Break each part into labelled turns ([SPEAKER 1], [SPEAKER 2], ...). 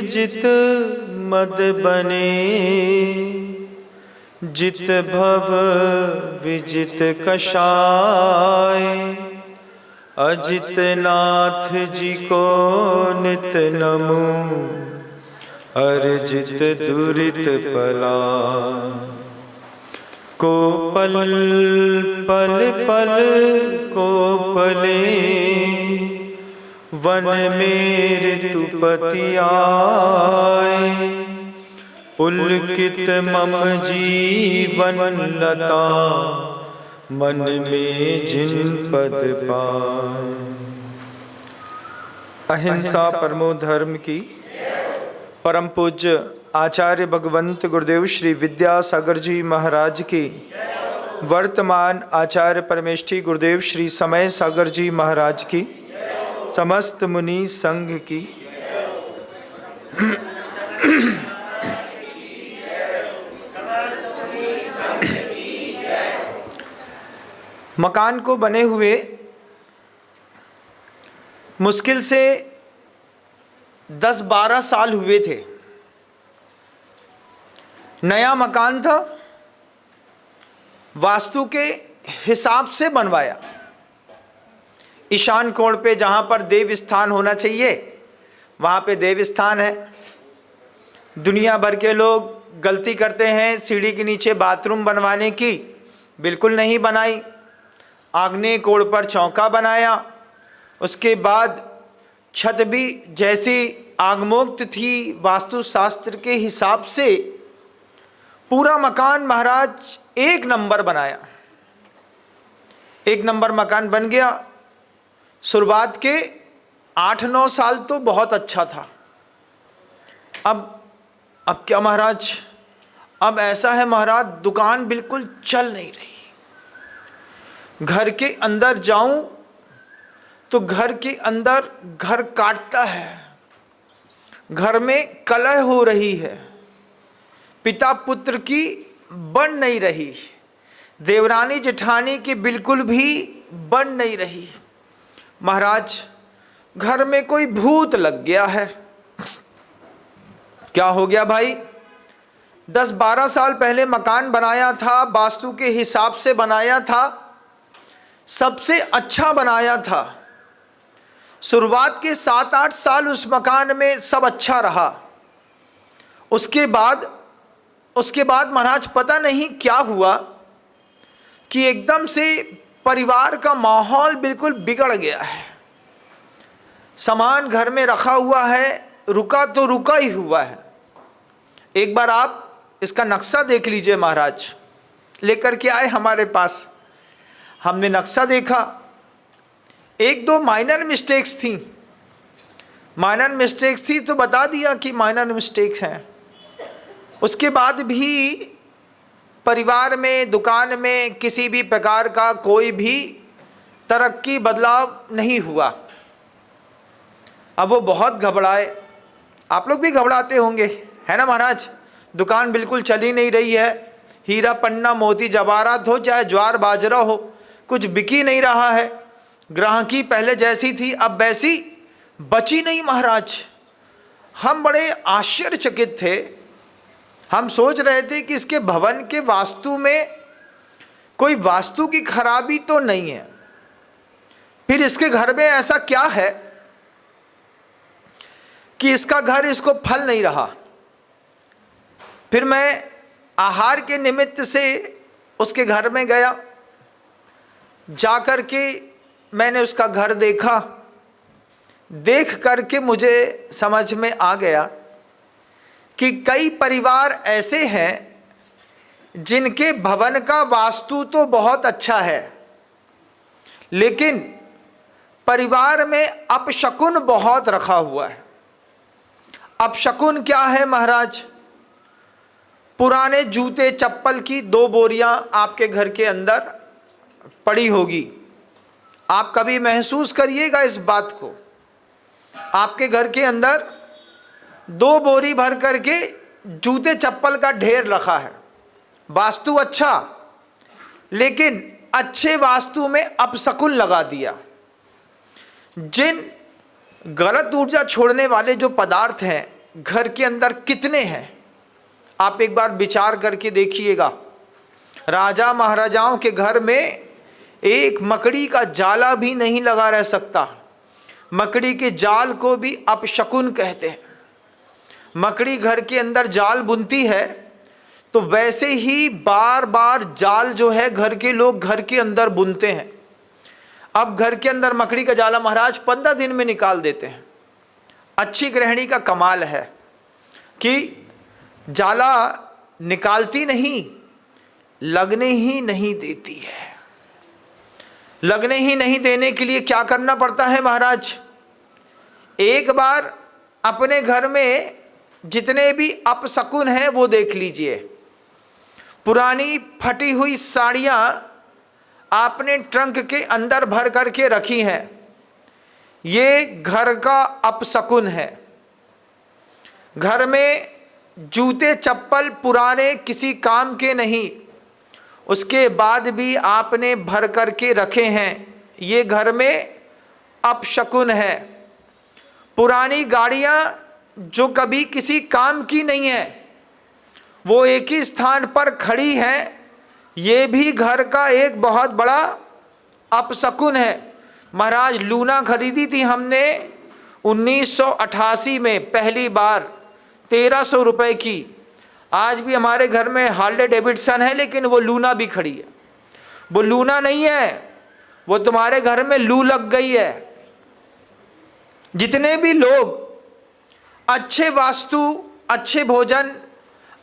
[SPEAKER 1] विजित मद बने, जित भव विजित कषाय। अजित नाथ जी को नित नमो, अर्जित दुरित पला। को पल पल पल को पले, वन में ऋतुपति आए। पुलकित मम जीवन लता, मन में जिन पद पाए। अहिंसा परमो धर्म की परम पूज्य आचार्य भगवंत गुरुदेव श्री विद्यासागर जी महाराज की, वर्तमान आचार्य परमेष्ठी गुरुदेव श्री समय सागर जी महाराज की, समस्त मुनि संघ की। मकान को बने हुए मुश्किल से 10-12 साल हुए थे। नया मकान था, वास्तु के हिसाब से बनवाया। ईशान कोण पे जहाँ पर देव स्थान होना चाहिए वहाँ पे देव स्थान है। दुनिया भर के लोग गलती करते हैं सीढ़ी के नीचे बाथरूम बनवाने की, बिल्कुल नहीं बनाई। आग्नेय कोण पर चौका बनाया, उसके बाद छत भी जैसी आगमोक्त थी वास्तुशास्त्र के हिसाब से पूरा मकान महाराज एक नंबर बनाया। एक नंबर मकान बन गया। शुरुआत के 8-9 साल तो बहुत अच्छा था। अब क्या महाराज, अब ऐसा है महाराज, दुकान बिल्कुल चल नहीं रही। घर के अंदर जाऊं तो घर के अंदर घर काटता है, घर में कलह हो रही है, पिता पुत्र की बन नहीं रही, देवरानी जेठानी की बिल्कुल भी बन नहीं रही। महाराज घर में कोई भूत लग गया है। क्या हो गया भाई? 10-12 साल पहले मकान बनाया था, वास्तु के हिसाब से बनाया था, सबसे अच्छा बनाया था। शुरुआत के 7-8 साल उस मकान में सब अच्छा रहा। उसके बाद महाराज पता नहीं क्या हुआ कि एकदम से परिवार का माहौल बिल्कुल बिगड़ गया है। सामान घर में रखा हुआ है, रुका तो रुका ही हुआ है। एक बार आप इसका नक्शा देख लीजिए महाराज, लेकर के आए हमारे पास। हमने नक्शा देखा, 1-2 माइनर मिस्टेक्स थी तो बता दिया कि माइनर मिस्टेक्स हैं। उसके बाद भी परिवार में, दुकान में किसी भी प्रकार का कोई भी तरक्की बदलाव नहीं हुआ। अब वो बहुत घबराए। आप लोग भी घबराते होंगे, है ना महाराज? दुकान बिल्कुल चल ही नहीं रही है। हीरा पन्ना मोती जवाहरात हो चाहे ज्वार बाजरा हो, कुछ बिक ही नहीं रहा है। ग्राहकी पहले जैसी थी अब वैसी बची नहीं महाराज। हम बड़े आश्चर्यचकित थे। हम सोच रहे थे कि इसके भवन के वास्तु में कोई वास्तु की खराबी तो नहीं है, फिर इसके घर में ऐसा क्या है कि इसका घर इसको फल नहीं रहा। फिर मैं आहार के निमित्त से उसके घर में गया। जाकर के मैंने उसका घर देखा। देख करके मुझे समझ में आ गया कि कई परिवार ऐसे हैं जिनके भवन का वास्तु तो बहुत अच्छा है, लेकिन परिवार में अपशकुन बहुत रखा हुआ है। अपशकुन क्या है महाराज? पुराने जूते चप्पल की 2 बोरियां आपके घर के अंदर पड़ी होगी। आप कभी महसूस करिएगा इस बात को। आपके घर के अंदर 2 बोरी भर करके जूते चप्पल का ढेर रखा है। वास्तु अच्छा, लेकिन अच्छे वास्तु में अपशकुन लगा दिया। जिन गलत ऊर्जा छोड़ने वाले जो पदार्थ हैं घर के अंदर कितने हैं? आप एक बार विचार करके देखिएगा। राजा महाराजाओं के घर में एक मकड़ी का जाला भी नहीं लगा रह सकता। मकड़ी के जाल को भी अपशकुन कहते हैं। मकड़ी घर के अंदर जाल बुनती है तो वैसे ही बार बार जाल जो है घर के लोग घर के अंदर बुनते हैं। अब घर के अंदर मकड़ी का जाला महाराज 15 दिन में निकाल देते हैं। अच्छी गृहिणी का कमाल है कि जाला निकालती नहीं, लगने ही नहीं देती है। लगने ही नहीं देने के लिए क्या करना पड़ता है महाराज? एक बार अपने घर में जितने भी अपशकुन हैं वो देख लीजिए। पुरानी फटी हुई साड़ियाँ आपने ट्रंक के अंदर भर करके रखी हैं, ये घर का अपशकुन है। घर में जूते चप्पल पुराने किसी काम के नहीं, उसके बाद भी आपने भर करके रखे हैं, ये घर में अपशकुन है। पुरानी गाड़ियाँ जो कभी किसी काम की नहीं है वो एक ही स्थान पर खड़ी हैं, ये भी घर का एक बहुत बड़ा अपशकुन है। महाराज लूना खरीदी थी हमने 1988 में पहली बार 1300 रुपये की। आज भी हमारे घर में हार्ले डेविडसन है लेकिन वो लूना भी खड़ी है। वो लूना नहीं है, वो तुम्हारे घर में लू लग गई है। जितने भी लोग अच्छे वास्तु, अच्छे भोजन,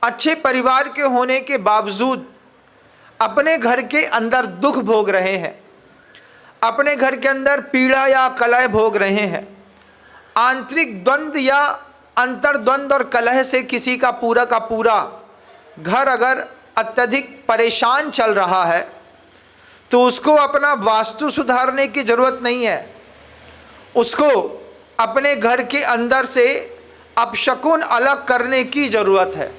[SPEAKER 1] अच्छे परिवार के होने के बावजूद अपने घर के अंदर दुख भोग रहे हैं, अपने घर के अंदर पीड़ा या कलह भोग रहे हैं, आंतरिक द्वंद्व या अंतर्द्वंद्व और कलह से किसी का पूरा घर अगर अत्यधिक परेशान चल रहा है तो उसको अपना वास्तु सुधारने की ज़रूरत नहीं है। उसको अपने घर के अंदर से अपशकुन अलग करने की ज़रूरत है।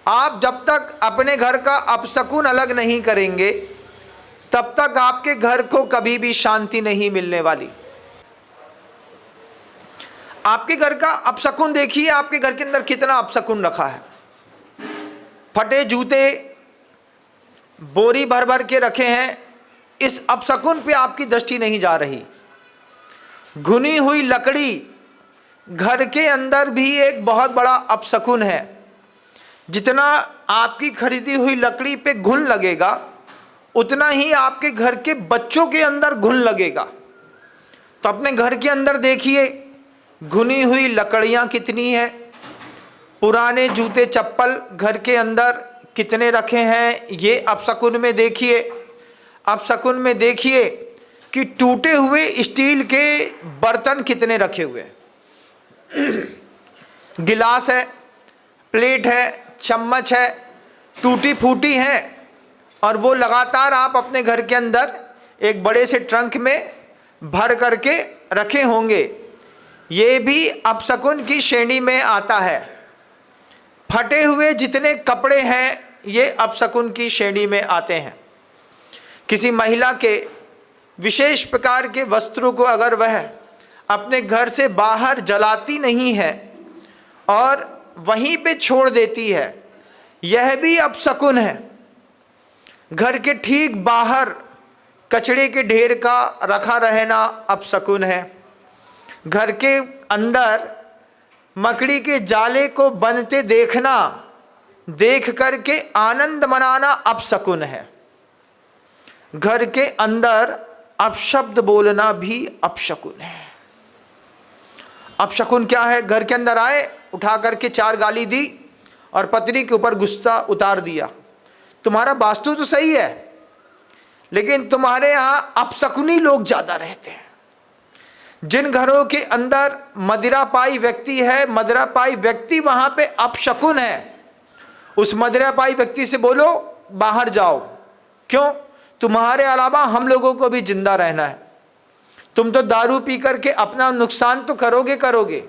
[SPEAKER 1] आप जब तक अपने घर का अपशकुन अलग नहीं करेंगे तब तक आपके घर को कभी भी शांति नहीं मिलने वाली। आपके घर का अपशकुन देखिए, आपके घर के अंदर कितना अपशकुन रखा है। फटे जूते बोरी भर भर के रखे हैं, इस अपशकुन पे आपकी दृष्टि नहीं जा रही। घुनी हुई लकड़ी घर के अंदर भी एक बहुत बड़ा अपशकुन है। जितना आपकी खरीदी हुई लकड़ी पे घुन लगेगा उतना ही आपके घर के बच्चों के अंदर घुन लगेगा। तो अपने घर के अंदर देखिए घुनी हुई लकड़ियाँ कितनी है, पुराने जूते चप्पल घर के अंदर कितने रखे हैं, ये अपशकुन में देखिए। अपशकुन में देखिए कि टूटे हुए स्टील के बर्तन कितने रखे हुए हैं। गिलास है, प्लेट है, चम्मच है, टूटी फूटी हैं और वो लगातार आप अपने घर के अंदर एक बड़े से ट्रंक में भर करके रखे होंगे। ये भी अपशकुन की श्रेणी में आता है। फटे हुए जितने कपड़े हैं ये अपशकुन की श्रेणी में आते हैं। किसी महिला के विशेष प्रकार के वस्त्रों को अगर वह अपने घर से बाहर जलाती नहीं है और वहीं पे छोड़ देती है, यह भी अपशकुन है। घर के ठीक बाहर कचड़े के ढेर का रखा रहना अपशकुन है। घर के अंदर मकड़ी के जाले को बनते देखना, देख करके आनंद मनाना अपशकुन है। घर के अंदर अपशब्द बोलना भी अपशकुन है। अपशकुन क्या है? घर के अंदर आए, उठा करके 4 गाली दी और पत्नी के ऊपर गुस्सा उतार दिया। तुम्हारा वास्तु तो सही है लेकिन तुम्हारे यहाँ अपशकुनी लोग ज़्यादा रहते हैं। जिन घरों के अंदर मदिरापाई व्यक्ति है, मदिरापाई व्यक्ति वहाँ पे अपशकुन है। उस मदिरापाई व्यक्ति से बोलो बाहर जाओ। क्यों? तुम्हारे अलावा हम लोगों को भी जिंदा रहना है। तुम तो दारू पी करके अपना नुकसान तो करोगे,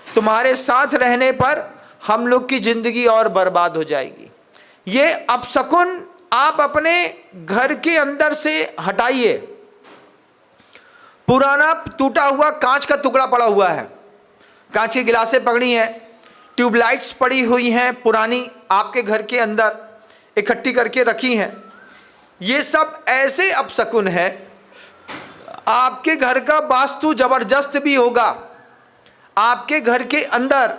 [SPEAKER 1] तुम्हारे साथ रहने पर हम लोग की जिंदगी और बर्बाद हो जाएगी। ये अपशकुन आप अपने घर के अंदर से हटाइए। पुराना टूटा हुआ कांच का टुकड़ा पड़ा हुआ है, कांच की गिलासें पकड़ी हैं, ट्यूबलाइट्स पड़ी हुई हैं पुरानी, आपके घर के अंदर इकट्ठी करके रखी हैं। ये सब ऐसे अपशकुन है। आपके घर का वास्तु जबरदस्त भी होगा, आपके घर के अंदर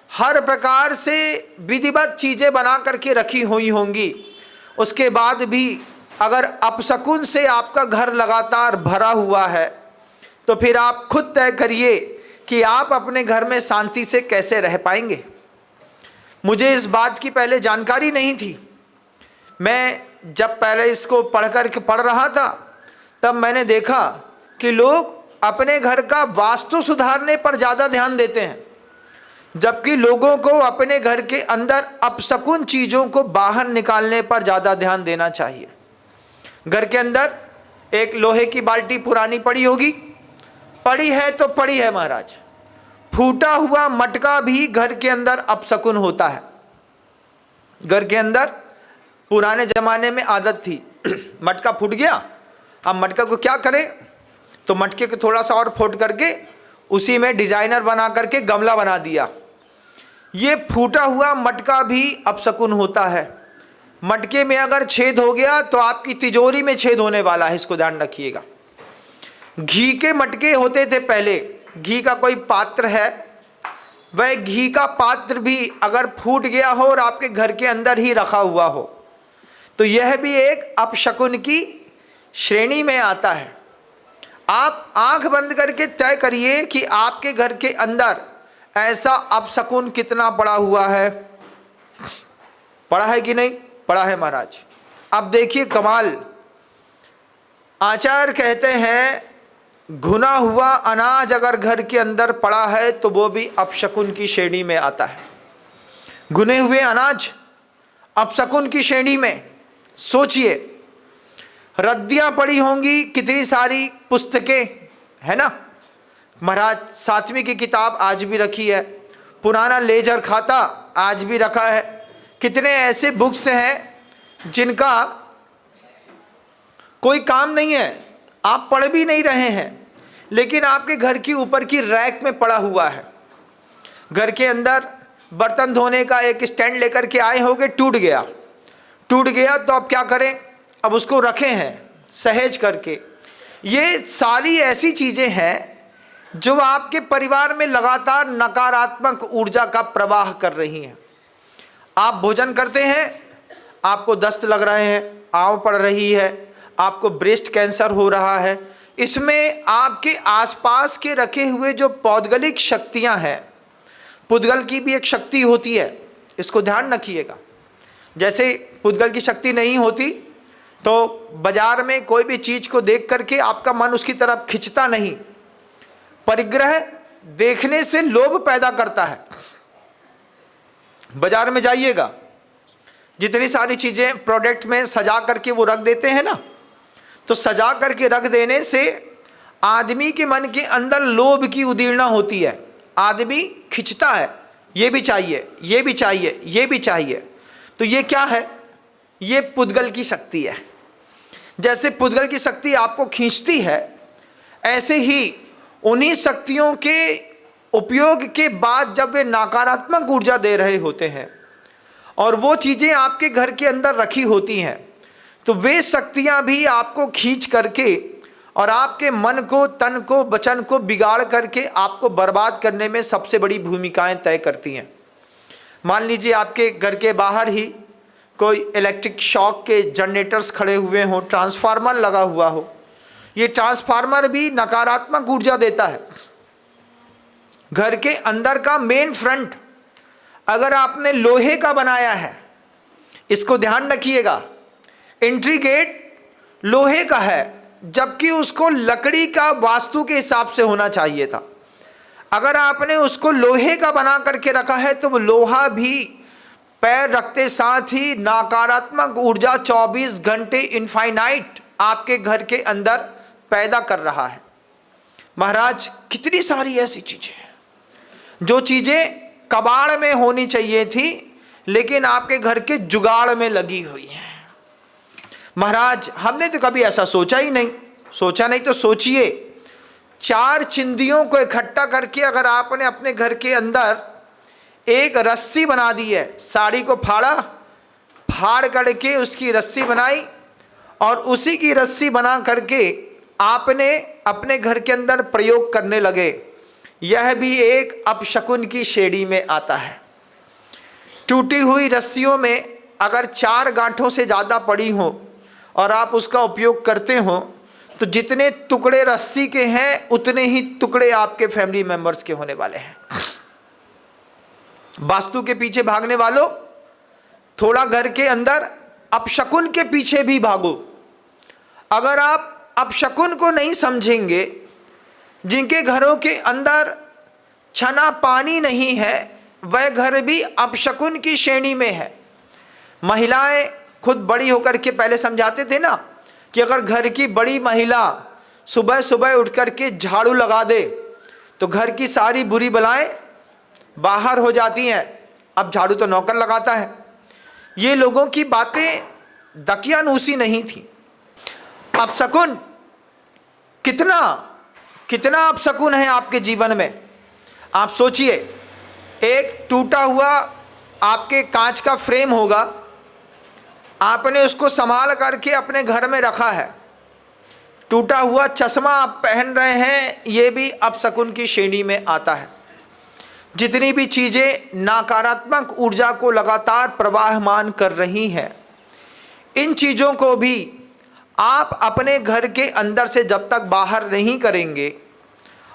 [SPEAKER 1] हर प्रकार से विधिवत चीज़ें बना करके रखी हुई होंगी, उसके बाद भी अगर अपशकुन से आपका घर लगातार भरा हुआ है तो फिर आप खुद तय करिए कि आप अपने घर में शांति से कैसे रह पाएंगे। मुझे इस बात की पहले जानकारी नहीं थी। मैं जब पहले इसको पढ़ रहा था तब मैंने देखा कि लोग अपने घर का वास्तु सुधारने पर ज़्यादा ध्यान देते हैं, जबकि लोगों को अपने घर के अंदर अपशकुन चीज़ों को बाहर निकालने पर ज़्यादा ध्यान देना चाहिए। घर के अंदर एक लोहे की बाल्टी पुरानी पड़ी होगी, पड़ी है तो पड़ी है महाराज। फूटा हुआ मटका भी घर के अंदर अपशकुन होता है। घर के अंदर पुराने ज़माने में आदत थी, मटका फूट गया, अब मटका को क्या करें, तो मटके को थोड़ा सा और फोड़ करके उसी में डिजाइनर बना करके गमला बना दिया। ये फूटा हुआ मटका भी अपशकुन होता है। मटके में अगर छेद हो गया तो आपकी तिजोरी में छेद होने वाला है, इसको ध्यान रखिएगा। घी के मटके होते थे पहले, घी का कोई पात्र है, वह घी का पात्र भी अगर फूट गया हो और आपके घर के अंदर ही रखा हुआ हो तो यह भी एक अपशकुन की श्रेणी में आता है। आप आंख बंद करके तय करिए कि आपके घर के अंदर ऐसा अपशकुन कितना पड़ा हुआ है। पड़ा है कि नहीं पड़ा है महाराज। अब देखिए कमाल, आचार्य कहते हैं घुना हुआ अनाज अगर घर के अंदर पड़ा है तो वो भी अपशकुन की श्रेणी में आता है। घुने हुए अनाज अपशकुन की श्रेणी में। सोचिए, रद्दियां पड़ी होंगी, कितनी सारी पुस्तकें है ना महाराज। 7वीं की किताब आज भी रखी है, पुराना लेजर खाता आज भी रखा है। कितने ऐसे बुक्स हैं जिनका कोई काम नहीं है, आप पढ़ भी नहीं रहे हैं, लेकिन आपके घर की ऊपर की रैक में पड़ा हुआ है। घर के अंदर बर्तन धोने का एक स्टैंड लेकर के आए होगे, टूट गया तो आप क्या करें, अब उसको रखे हैं सहेज करके। ये सारी ऐसी चीज़ें हैं जो आपके परिवार में लगातार नकारात्मक ऊर्जा का प्रवाह कर रही हैं। आप भोजन करते हैं, आपको दस्त लग रहे हैं, आंव पड़ रही है, आपको ब्रेस्ट कैंसर हो रहा है। इसमें आपके आसपास के रखे हुए जो पौद्गलिक शक्तियां हैं, पुद्गल की भी एक शक्ति होती है, इसको ध्यान रखिएगा। जैसे पुद्गल की शक्ति नहीं होती तो बाजार में कोई भी चीज़ को देख करके आपका मन उसकी तरफ खिंचता नहीं। परिग्रह देखने से लोभ पैदा करता है। बाजार में जाइएगा, जितनी सारी चीज़ें प्रोडक्ट में सजा करके वो रख देते हैं ना, तो सजा करके रख देने से आदमी के मन के अंदर लोभ की उदीर्णा होती है। आदमी खिंचता है, ये भी चाहिए, ये भी चाहिए, ये भी चाहिए। तो ये क्या है, ये पुद्गल की शक्ति है। जैसे पुद्गल की शक्ति आपको खींचती है, ऐसे ही उन्हीं शक्तियों के उपयोग के बाद जब वे नकारात्मक ऊर्जा दे रहे होते हैं और वो चीज़ें आपके घर के अंदर रखी होती हैं, तो वे शक्तियां भी आपको खींच करके और आपके मन को, तन को, वचन को बिगाड़ करके आपको बर्बाद करने में सबसे बड़ी भूमिकाएं तय करती हैं। मान लीजिए आपके घर के बाहर ही कोई इलेक्ट्रिक शॉक के जनरेटर्स खड़े हुए हों, ट्रांसफार्मर लगा हुआ हो। ये ट्रांसफार्मर भी नकारात्मक ऊर्जा देता है। घर के अंदर का मेन फ्रंट अगर आपने लोहे का बनाया है, इसको ध्यान रखिएगा, एंट्री गेट लोहे का है, जबकि उसको लकड़ी का वास्तु के हिसाब से होना चाहिए था। अगर आपने उसको लोहे का बना करके रखा है तो वो लोहा भी पैर रखते साथ ही नकारात्मक ऊर्जा 24 घंटे इनफाइनाइट आपके घर के अंदर पैदा कर रहा है। महाराज कितनी सारी ऐसी चीजें हैं, जो चीजें कबाड़ में होनी चाहिए थी लेकिन आपके घर के जुगाड़ में लगी हुई हैं। महाराज हमने तो कभी ऐसा सोचा ही नहीं। सोचा नहीं तो सोचिए, 4 चिंदियों को इकट्ठा करके अगर आपने अपने घर के अंदर एक रस्सी बना दी है, साड़ी को फाड़ करके उसकी रस्सी बनाई और उसी की रस्सी बना करके आपने अपने घर के अंदर प्रयोग करने लगे, यह भी एक अपशकुन की श्रेणी में आता है। टूटी हुई रस्सियों में अगर 4 गांठों से ज़्यादा पड़ी हो और आप उसका उपयोग करते हो तो जितने टुकड़े रस्सी के हैं उतने ही टुकड़े आपके फैमिली मेंबर्स के होने वाले हैं। वास्तु के पीछे भागने वालों, थोड़ा घर के अंदर अपशकुन के पीछे भी भागो। अगर आप अपशकुन को नहीं समझेंगे, जिनके घरों के अंदर छना पानी नहीं है वह घर भी अपशकुन की श्रेणी में है। महिलाएं खुद बड़ी होकर के पहले समझाते थे ना कि अगर घर की बड़ी महिला सुबह सुबह उठ कर के झाड़ू लगा दे तो घर की सारी बुरी बलाएं बाहर हो जाती हैं। अब झाड़ू तो नौकर लगाता है। ये लोगों की बातें दकियानूसी नहीं थी। अपशकुन कितना कितना अपशकुन है आपके जीवन में। आप सोचिए, एक टूटा हुआ आपके कांच का फ्रेम होगा, आपने उसको संभाल करके अपने घर में रखा है। टूटा हुआ चश्मा आप पहन रहे हैं, ये भी अपशकुन की श्रेणी में आता है। जितनी भी चीज़ें नकारात्मक ऊर्जा को लगातार प्रवाहमान कर रही हैं, इन चीज़ों को भी आप अपने घर के अंदर से जब तक बाहर नहीं करेंगे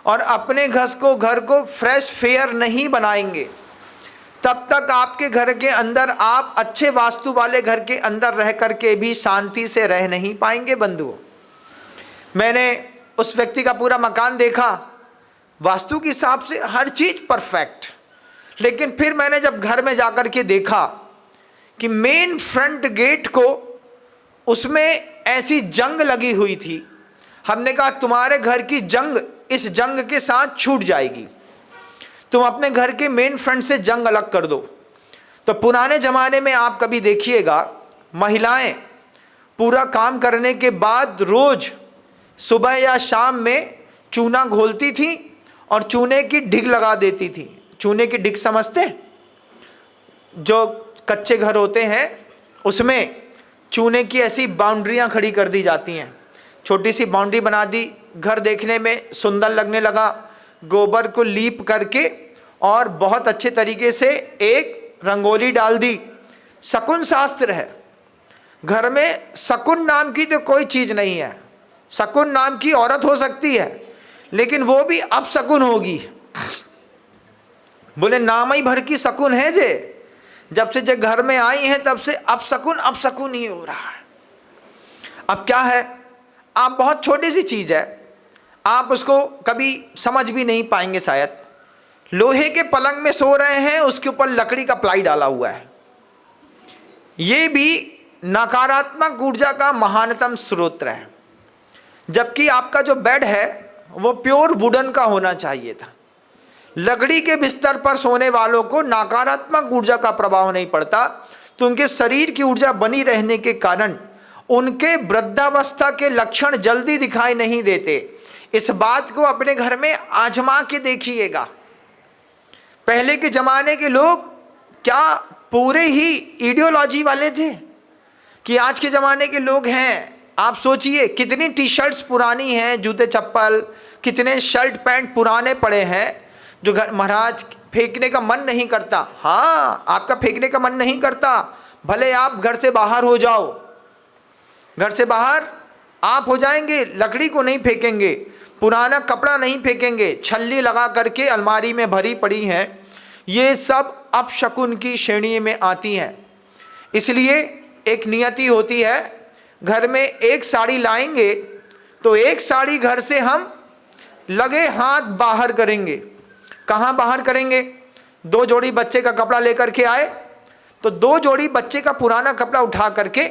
[SPEAKER 1] और अपने घर को फ्रेश फेयर नहीं बनाएंगे, तब तक आपके घर के अंदर आप अच्छे वास्तु वाले घर के अंदर रह करके भी शांति से रह नहीं पाएंगे। बंधुओं, मैंने उस व्यक्ति का पूरा मकान देखा, वास्तु के हिसाब से हर चीज़ परफेक्ट, लेकिन फिर मैंने जब घर में जाकर के देखा कि मेन फ्रंट गेट को उसमें ऐसी जंग लगी हुई थी। हमने कहा तुम्हारे घर की जंग इस जंग के साथ छूट जाएगी, तुम अपने घर के मेन फ्रंट से जंग अलग कर दो। तो पुराने ज़माने में आप कभी देखिएगा, महिलाएं पूरा काम करने के बाद रोज़ सुबह या शाम में चूना घोलती थी और चूने की ढिग लगा देती थी। चूने की ढिग समझते? जो कच्चे घर होते हैं उसमें चूने की ऐसी बाउंड्रियां खड़ी कर दी जाती हैं। छोटी सी बाउंड्री बना दी, घर देखने में सुंदर लगने लगा। गोबर को लीप करके और बहुत अच्छे तरीके से एक रंगोली डाल दी। शकुन शास्त्र है। घर में शकुन नाम की तो कोई चीज़ नहीं है। शकुन नाम की औरत हो सकती है, लेकिन वो भी अपशकुन होगी। बोले नाम ही भर की शकुन है जे, जब से जब घर में आई हैं तब से अपशकुन ही हो रहा है। अब क्या है, आप बहुत छोटी सी चीज़ है, आप उसको कभी समझ भी नहीं पाएंगे शायद। लोहे के पलंग में सो रहे हैं, उसके ऊपर लकड़ी का प्लाई डाला हुआ है। ये भी नकारात्मक ऊर्जा का महानतम स्रोत है। जबकि आपका जो बेड है वो प्योर वुडन का होना चाहिए था। लकड़ी के बिस्तर पर सोने वालों को नकारात्मक ऊर्जा का प्रभाव नहीं पड़ता, तो उनके शरीर की ऊर्जा बनी रहने के कारण उनके वृद्धावस्था के लक्षण जल्दी दिखाई नहीं देते। इस बात को अपने घर में आजमा के देखिएगा। पहले के ज़माने के लोग क्या पूरे ही आइडियोलॉजी वाले थे कि आज के ज़माने के लोग हैं। आप सोचिए कितनी टी शर्ट्स पुरानी हैं, जूते चप्पल, कितने शर्ट पैंट पुराने पड़े हैं जो घर महाराज फेंकने का मन नहीं करता। हाँ, आपका फेंकने का मन नहीं करता, भले आप घर से बाहर हो जाओ, घर से बाहर आप हो जाएंगे, लकड़ी को नहीं फेंकेंगे, पुराना कपड़ा नहीं फेंकेंगे, छल्ली लगा करके अलमारी में भरी पड़ी हैं। ये सब अपशकुन की श्रेणी में आती हैं। इसलिए एक नियति होती है, घर में एक साड़ी लाएंगे तो एक साड़ी घर से हम लगे हाथ बाहर करेंगे। कहाँ बाहर करेंगे? 2 जोड़ी बच्चे का कपड़ा लेकर के आए तो 2 जोड़ी बच्चे का पुराना कपड़ा उठा करके,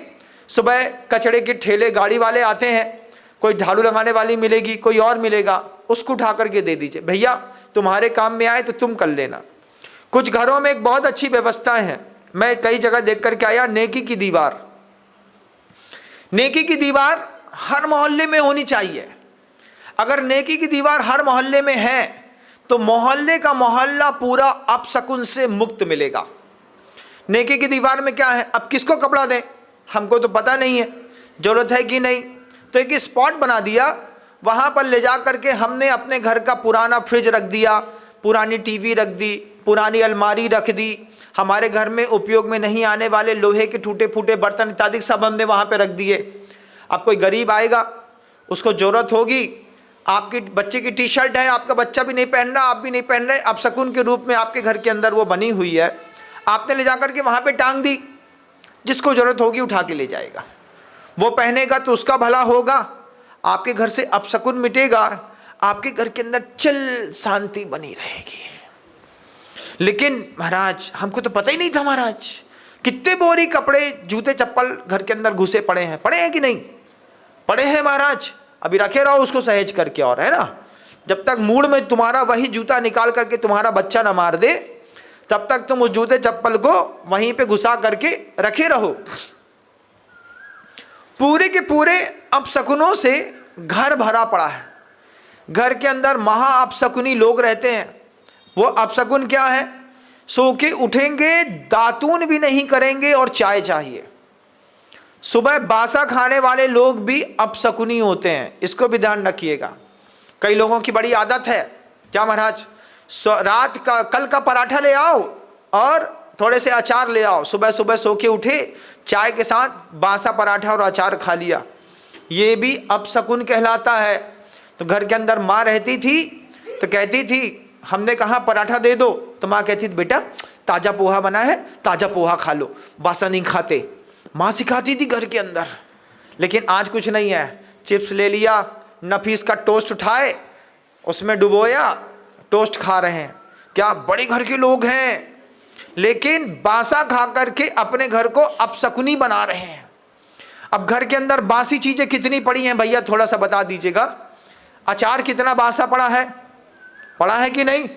[SPEAKER 1] सुबह कचड़े के ठेले गाड़ी वाले आते हैं, कोई झाड़ू लगाने वाली मिलेगी, कोई और मिलेगा, उसको उठा करके दे दीजिए, भैया तुम्हारे काम में आए तो तुम कर लेना। कुछ घरों में एक बहुत अच्छी व्यवस्था है, मैं कई जगह देख करके आया, नेकी की दीवार। नेकी की दीवार हर मोहल्ले में होनी चाहिए। अगर नेकी की दीवार हर मोहल्ले में है तो मोहल्ले का मोहल्ला पूरा अपशकुन से मुक्त मिलेगा। नेकी की दीवार में क्या है, अब किसको कपड़ा दें, हमको तो पता नहीं है जरूरत है कि नहीं, तो एक स्पॉट बना दिया, वहाँ पर ले जा करके हमने अपने घर का पुराना फ्रिज रख दिया, पुरानी टीवी रख दी, पुरानी अलमारी रख दी, हमारे घर में उपयोग में नहीं आने वाले लोहे के टूटे फूटे बर्तन इत्यादि सब हमने वहाँ पे रख दिए। अब कोई गरीब आएगा, उसको ज़रूरत होगी, आपकी बच्चे की टी शर्ट है, आपका बच्चा भी नहीं पहन रहा, आप भी नहीं पहन रहे, अपशकुन के रूप में आपके घर के अंदर वो बनी हुई है, आपने ले जाकर के वहाँ पे टांग दी, जिसको ज़रूरत होगी उठा के ले जाएगा, वो पहनेगा तो उसका भला होगा, आपके घर से अपशकुन मिटेगा, आपके घर के अंदर चल शांति बनी रहेगी। लेकिन महाराज हमको तो पता ही नहीं था महाराज, कितने बोरी कपड़े जूते चप्पल घर के अंदर घुसे पड़े हैं कि नहीं पड़े हैं महाराज, अभी रखे रहो उसको सहेज करके, और है ना, जब तक मूड में तुम्हारा वही जूता निकाल करके तुम्हारा बच्चा ना मार दे तब तक तुम उस जूते चप्पल को वहीं पे घुसा करके रखे रहो। पूरे के पूरे अपशकुनों से घर भरा पड़ा है, घर के अंदर महा अपशकुनी लोग रहते हैं। वो अपशकुन क्या है, सो के उठेंगे, दातून भी नहीं करेंगे और चाय चाहिए। सुबह बासा खाने वाले लोग भी अपशकुनी होते हैं, इसको भी ध्यान रखिएगा। कई लोगों की बड़ी आदत है, क्या महाराज, रात का कल का पराठा ले आओ और थोड़े से अचार ले आओ, सुबह सुबह सो के उठे चाय के साथ बासा पराठा और अचार खा लिया, ये भी अपशकुन कहलाता है। तो घर के अंदर माँ रहती थी तो कहती थी, हमने कहा पराठा दे दो, तो माँ कहती थी बेटा ताज़ा पोहा बना है, ताज़ा पोहा खा लो, बासा नहीं खाते, माँ सिखाती थी घर के अंदर। लेकिन आज कुछ नहीं है, चिप्स ले लिया, नफीस का टोस्ट उठाए, उसमें डुबोया, टोस्ट खा रहे हैं। क्या बड़े घर के लोग हैं, लेकिन बासा खा करके अपने घर को अपशकुनी बना रहे हैं। अब घर के अंदर बासी चीज़ें कितनी पड़ी हैं भैया, थोड़ा सा बता दीजिएगा। अचार कितना बासा पड़ा है कि नहीं?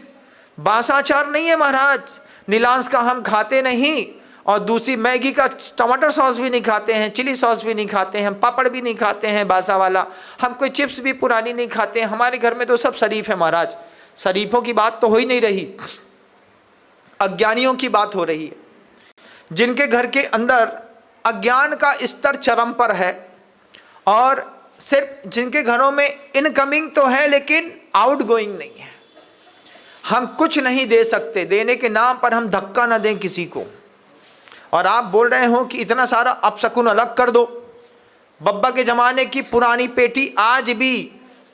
[SPEAKER 1] बासा अचार नहीं है महाराज, नीलांस का हम खाते नहीं, और दूसरी मैगी का टमाटर सॉस भी नहीं खाते हैं, चिली सॉस भी नहीं खाते हैं, पापड़ भी नहीं खाते हैं बासा वाला, हम कोई चिप्स भी पुरानी नहीं खाते हैं। हमारे घर में तो सब शरीफ है महाराज। शरीफों की बात तो हो ही नहीं रही, अज्ञानियों की बात हो रही है, जिनके घर के अंदर अज्ञान का स्तर चरम पर है, और सिर्फ जिनके घरों में इनकमिंग तो है लेकिन आउटगोइंग नहीं है। हम कुछ नहीं दे सकते, देने के नाम पर हम धक्का ना दें किसी को। और आप बोल रहे हो कि इतना सारा अपशकुन अलग कर दो। बब्बा के ज़माने की पुरानी पेटी आज भी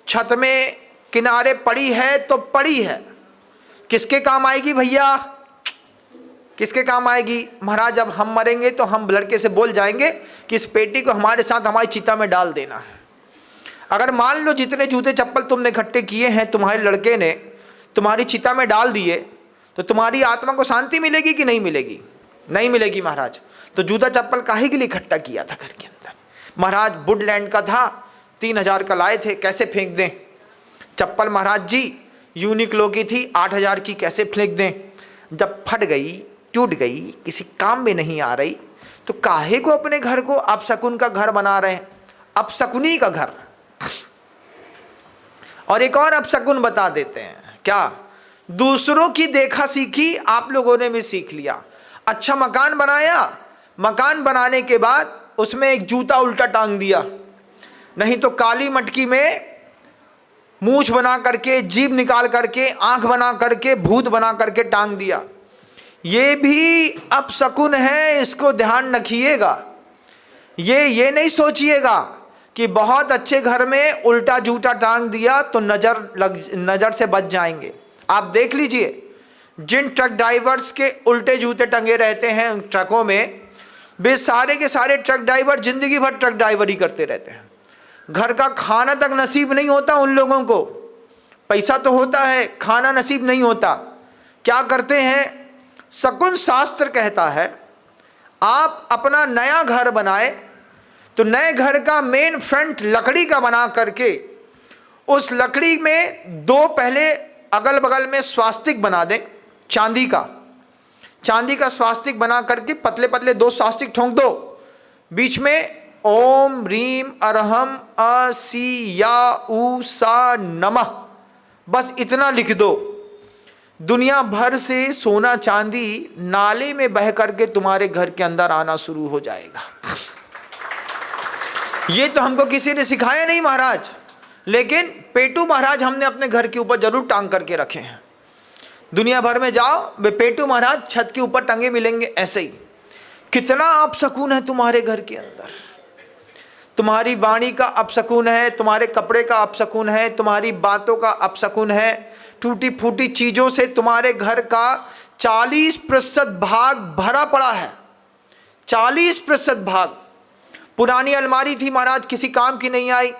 [SPEAKER 1] छत में किनारे पड़ी है तो पड़ी है, किसके काम आएगी भैया, किसके काम आएगी महाराज? जब हम मरेंगे तो हम लड़के से बोल जाएंगे कि इस पेटी को हमारे साथ हमारी चिता में डाल देना। अगर मान लो जितने जूते चप्पल तुमने इकट्ठे किए हैं तुम्हारे लड़के ने तुम्हारी चिता में डाल दिए, तो तुम्हारी आत्मा को शांति मिलेगी कि नहीं मिलेगी? नहीं मिलेगी महाराज। तो जूता चप्पल काहे के लिए इकट्ठा किया था घर के अंदर? महाराज वुडलैंड का था, 3000 का लाए थे, कैसे फेंक दें? चप्पल महाराज जी यूनिक्लो की थी, 8000 की, कैसे फेंक दें? जब फट गई, टूट गई, किसी काम में नहीं आ रही, तो काहे को अपने घर को अपशकुन का घर बना रहे हैं, अपशकुनी का घर। और एक और अपशकुन बता देते हैं, क्या? दूसरों की देखा सीखी आप लोगों ने भी सीख लिया। अच्छा मकान बनाया, मकान बनाने के बाद उसमें एक जूता उल्टा टांग दिया, नहीं तो काली मटकी में मूछ बना करके, जीभ निकाल करके, आंख बना करके, भूत बना करके टांग दिया। ये भी अपशकुन है, इसको ध्यान रखिएगा। ये नहीं सोचिएगा कि बहुत अच्छे घर में उल्टा जूता टांग दिया तो नज़र से बच जाएंगे। आप देख लीजिए, जिन ट्रक ड्राइवर्स के उल्टे जूते टंगे रहते हैं ट्रकों में, वे सारे के सारे ट्रक ड्राइवर जिंदगी भर ट्रक ड्राइवरी करते रहते हैं। घर का खाना तक नसीब नहीं होता उन लोगों को। पैसा तो होता है, खाना नसीब नहीं होता। क्या करते हैं? शकुन शास्त्र कहता है आप अपना नया घर बनाए तो नए घर का मेन फ्रंट लकड़ी का बना करके उस लकड़ी में 2 पहले अगल बगल में स्वास्तिक बना दें, चांदी का स्वास्तिक बना करके पतले पतले 2 स्वास्तिक ठोंक दो, बीच में ओम रीम अरहम अ सी या उ सा नमः, बस इतना लिख दो। दुनिया भर से सोना चांदी नाले में बह करके तुम्हारे घर के अंदर आना शुरू हो जाएगा। ये तो हमको किसी ने सिखाया नहीं महाराज, लेकिन पेटू महाराज हमने अपने घर के ऊपर जरूर टांग करके रखे हैं। दुनिया भर में जाओ, वे पेटू महाराज छत के ऊपर टंगे मिलेंगे ऐसे ही। कितना अपशकुन है तुम्हारे घर के अंदर। तुम्हारी वाणी का अपशकुन है, तुम्हारे कपड़े का अपशकुन है, तुम्हारी बातों का अपशकुन है। टूटी फूटी चीजों से तुम्हारे घर का 40% भाग भरा पड़ा है। 40% भाग। पुरानी अलमारी थी महाराज, किसी काम की नहीं आई,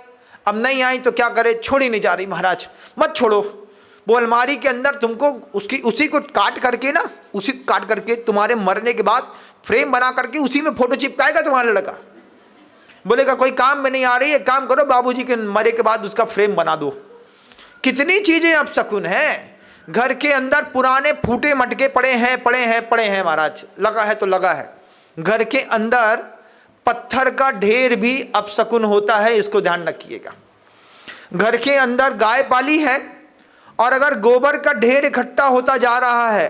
[SPEAKER 1] अब नहीं आई तो क्या करे, छोड़ी नहीं जा रही महाराज। मत छोड़ो, वो अलमारी के अंदर तुमको उसी को काट करके ना, उसी को काट करके तुम्हारे मरने के बाद फ्रेम बना करके उसी में फोटो चिपकाएगा तुम्हारा लड़का। बोलेगा कोई काम में नहीं आ रही है, काम करो बाबूजी के मरे के बाद उसका फ्रेम बना दो। कितनी चीजें अपशकुन है। घर के अंदर पुराने फूटे मटके पड़े हैं महाराज, लगा है तो लगा है। घर के अंदर पत्थर का ढेर भी अपशकुन होता है, इसको ध्यान रखिएगा। घर के अंदर गाय पाली है और अगर गोबर का ढेर इकट्ठा होता जा रहा है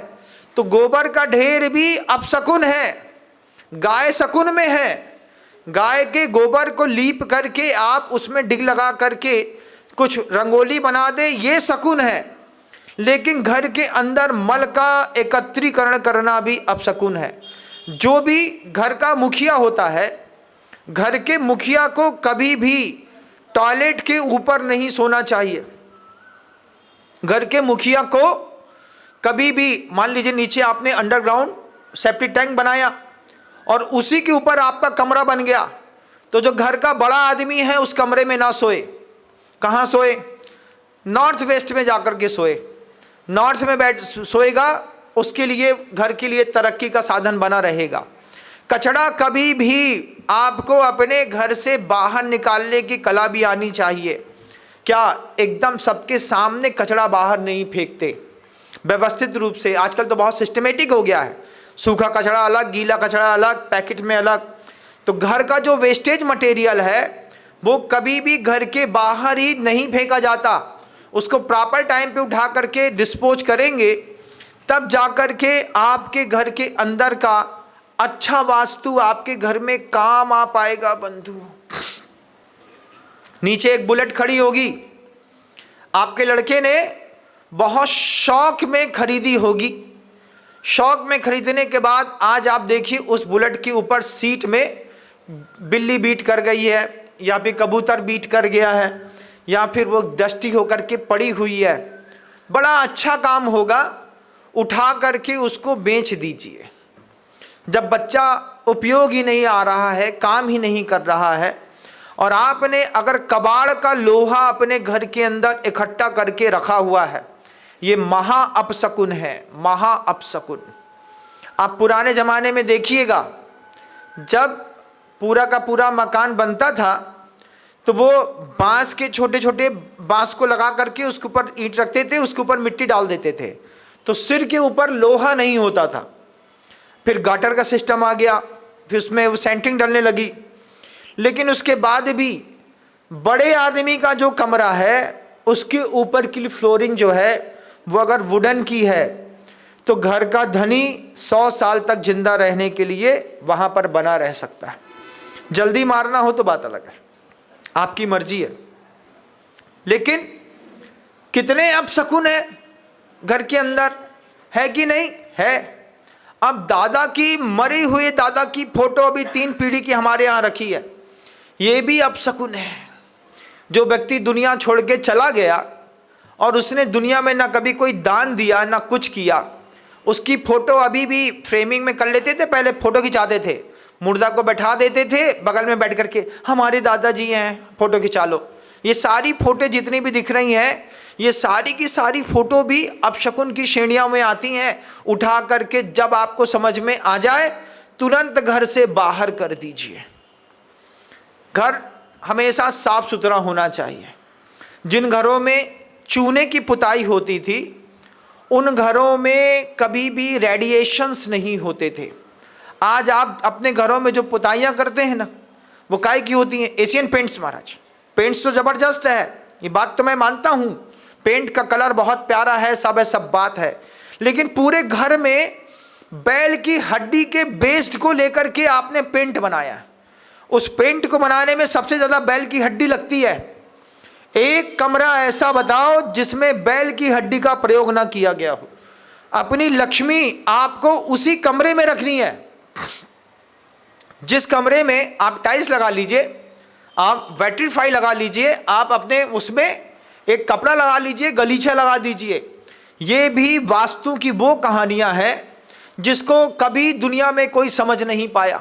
[SPEAKER 1] तो गोबर का ढेर भी अपशकुन है। गाय शकुन में है। गाय के गोबर को लीप करके आप उसमें डिग लगा करके कुछ रंगोली बना दे, ये शकुन है। लेकिन घर के अंदर मल का एकत्रीकरण करना भी अपशकुन है। जो भी घर का मुखिया होता है, घर के मुखिया को कभी भी टॉयलेट के ऊपर नहीं सोना चाहिए। घर के मुखिया को कभी भी, मान लीजिए नीचे आपने अंडरग्राउंड सेप्टिक टैंक बनाया और उसी के ऊपर आपका कमरा बन गया, तो जो घर का बड़ा आदमी है उस कमरे में ना सोए। कहाँ सोए? नॉर्थ वेस्ट में जाकर के सोए। नॉर्थ में बैठ सोएगा, उसके लिए घर के लिए तरक्की का साधन बना रहेगा। कचरा कभी भी आपको अपने घर से बाहर निकालने की कला भी आनी चाहिए। क्या एकदम सबके सामने कचरा बाहर नहीं फेंकते, व्यवस्थित रूप से। आजकल तो बहुत सिस्टमेटिक हो गया है, सूखा कचरा अलग, गीला कचरा अलग, पैकेट में अलग। तो घर का जो वेस्टेज मटेरियल है वो कभी भी घर के बाहर ही नहीं फेंका जाता। उसको प्रॉपर टाइम पे उठा करके डिस्पोज करेंगे, तब जाकर के आपके घर के अंदर का अच्छा वास्तु आपके घर में काम आ पाएगा बंधु। नीचे एक बुलेट खड़ी होगी, आपके लड़के ने बहुत शौक में खरीदी होगी। शौक में खरीदने के बाद आज आप देखिए उस बुलेट के ऊपर सीट में बिल्ली बीट कर गई है, या फिर कबूतर बीट कर गया है, या फिर वो डस्टी होकर के पड़ी हुई है। बड़ा अच्छा काम होगा, उठा करके उसको बेच दीजिए। जब बच्चा उपयोग ही नहीं आ रहा है, काम ही नहीं कर रहा है, और आपने अगर कबाड़ का लोहा अपने घर के अंदर इकट्ठा करके रखा हुआ है, ये महा अपशकुन है, महा अपशकुन। आप पुराने ज़माने में देखिएगा, जब पूरा का पूरा मकान बनता था तो वो बांस के छोटे छोटे बांस को लगा करके उसके ऊपर ईंट रखते थे, उसके ऊपर मिट्टी डाल देते थे, तो सिर के ऊपर लोहा नहीं होता था। फिर गाटर का सिस्टम आ गया, फिर उसमें वो सेंटिंग डलने लगी। लेकिन उसके बाद भी बड़े आदमी का जो कमरा है उसके ऊपर की फ्लोरिंग जो है वो अगर वुडन की है तो घर का धनी 100 साल तक जिंदा रहने के लिए वहां पर बना रह सकता है। जल्दी मारना हो तो बात अलग है, आपकी मर्जी है। लेकिन कितने अपशकुन है घर के अंदर, है कि नहीं है? अब दादा की, मरे हुए दादा की फोटो अभी 3 पीढ़ी की हमारे यहाँ रखी है, ये भी अपशकुन है। जो व्यक्ति दुनिया छोड़ के चला गया और उसने दुनिया में ना कभी कोई दान दिया ना कुछ किया, उसकी फोटो अभी भी फ्रेमिंग में कर लेते थे। पहले फोटो खिंचाते थे, मुर्दा को बैठा देते थे बगल में बैठ करके, हमारे दादाजी हैं फोटो खिंचा लो। ये सारी फोटो जितनी भी दिख रही हैं, ये सारी की सारी फोटो भी अपशकुन की श्रेणियों में आती हैं। उठा करके जब आपको समझ में आ जाए तुरंत घर से बाहर कर दीजिए। घर हमेशा साफ सुथरा होना चाहिए। जिन घरों में चूने की पुताई होती थी उन घरों में कभी भी रेडिएशंस नहीं होते थे। आज आप अपने घरों में जो पुताइयाँ करते हैं ना, वो काय की होती हैं? एशियन पेंट्स महाराज। पेंट्स तो जबरदस्त है, ये बात तो मैं मानता हूं, पेंट का कलर बहुत प्यारा है, सब है, सब बात है, लेकिन पूरे घर में बैल की हड्डी के बेस्ड को लेकर के आपने पेंट बनाया। उस पेंट को बनाने में सबसे ज्यादा बैल की हड्डी लगती है। एक कमरा ऐसा बताओ जिसमें बैल की हड्डी का प्रयोग ना किया गया हो। अपनी लक्ष्मी आपको उसी कमरे में रखनी है जिस कमरे में आप टाइल्स लगा लीजिए, आप वेट्रीफाई लगा लीजिए, आप अपने उसमें एक कपड़ा लगा लीजिए, गलीचा लगा दीजिए। ये भी वास्तु की वो कहानियां हैं जिसको कभी दुनिया में कोई समझ नहीं पाया।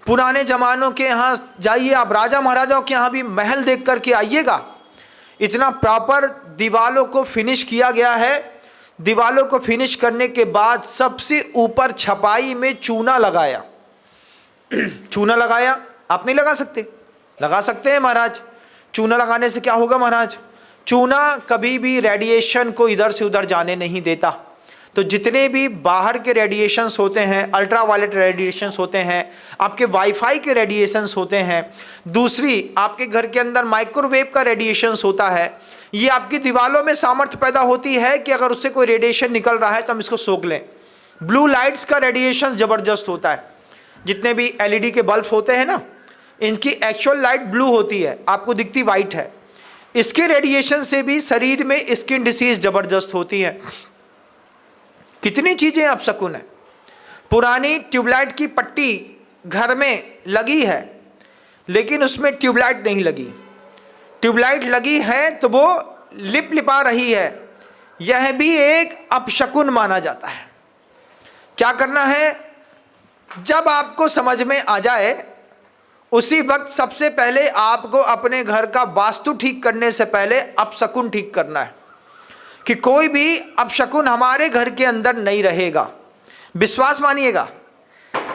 [SPEAKER 1] पुराने जमानों के यहाँ जाइए आप, राजा महाराजाओं के यहाँ भी महल देख करके आइएगा, इतना प्रॉपर दीवालों को फिनिश किया गया है। दीवालों को फिनिश करने के बाद सबसे ऊपर छपाई में चूना लगाया। चूना लगाया, आप नहीं लगा सकते? लगा सकते हैं महाराज। चूना लगाने से क्या होगा महाराज? चूना कभी भी रेडिएशन को इधर से उधर जाने नहीं देता। तो जितने भी बाहर के रेडिएशंस होते हैं, अल्ट्रावायलेट रेडिएशंस होते हैं, आपके वाईफाई के रेडिएशंस होते हैं, दूसरी आपके घर के अंदर माइक्रोवेव का रेडिएशंस होता है, ये आपकी दीवारों में सामर्थ्य पैदा होती है कि अगर उससे कोई रेडिएशन निकल रहा है तो हम इसको सोख लें। ब्लू लाइट्स का रेडिएशन जबरदस्त होता है। जितने भी एलईडी के बल्ब होते हैं ना, इनकी एक्चुअल लाइट ब्लू होती है, आपको दिखती वाइट है। इसके रेडिएशन से भी शरीर में स्किन डिसीज जबरदस्त होती है। कितनी चीजें अपशकुन है। पुरानी ट्यूबलाइट की पट्टी घर में लगी है, लेकिन उसमें ट्यूबलाइट नहीं लगी। ट्यूबलाइट लगी है तो वो लिप लिपा रही है, यह भी एक अपशकुन माना जाता है। क्या करना है? जब आपको समझ में आ जाए उसी वक्त सबसे पहले आपको अपने घर का वास्तु ठीक करने से पहले अपशकुन ठीक करना है कि कोई भी अपशकुन हमारे घर के अंदर नहीं रहेगा। विश्वास मानिएगा,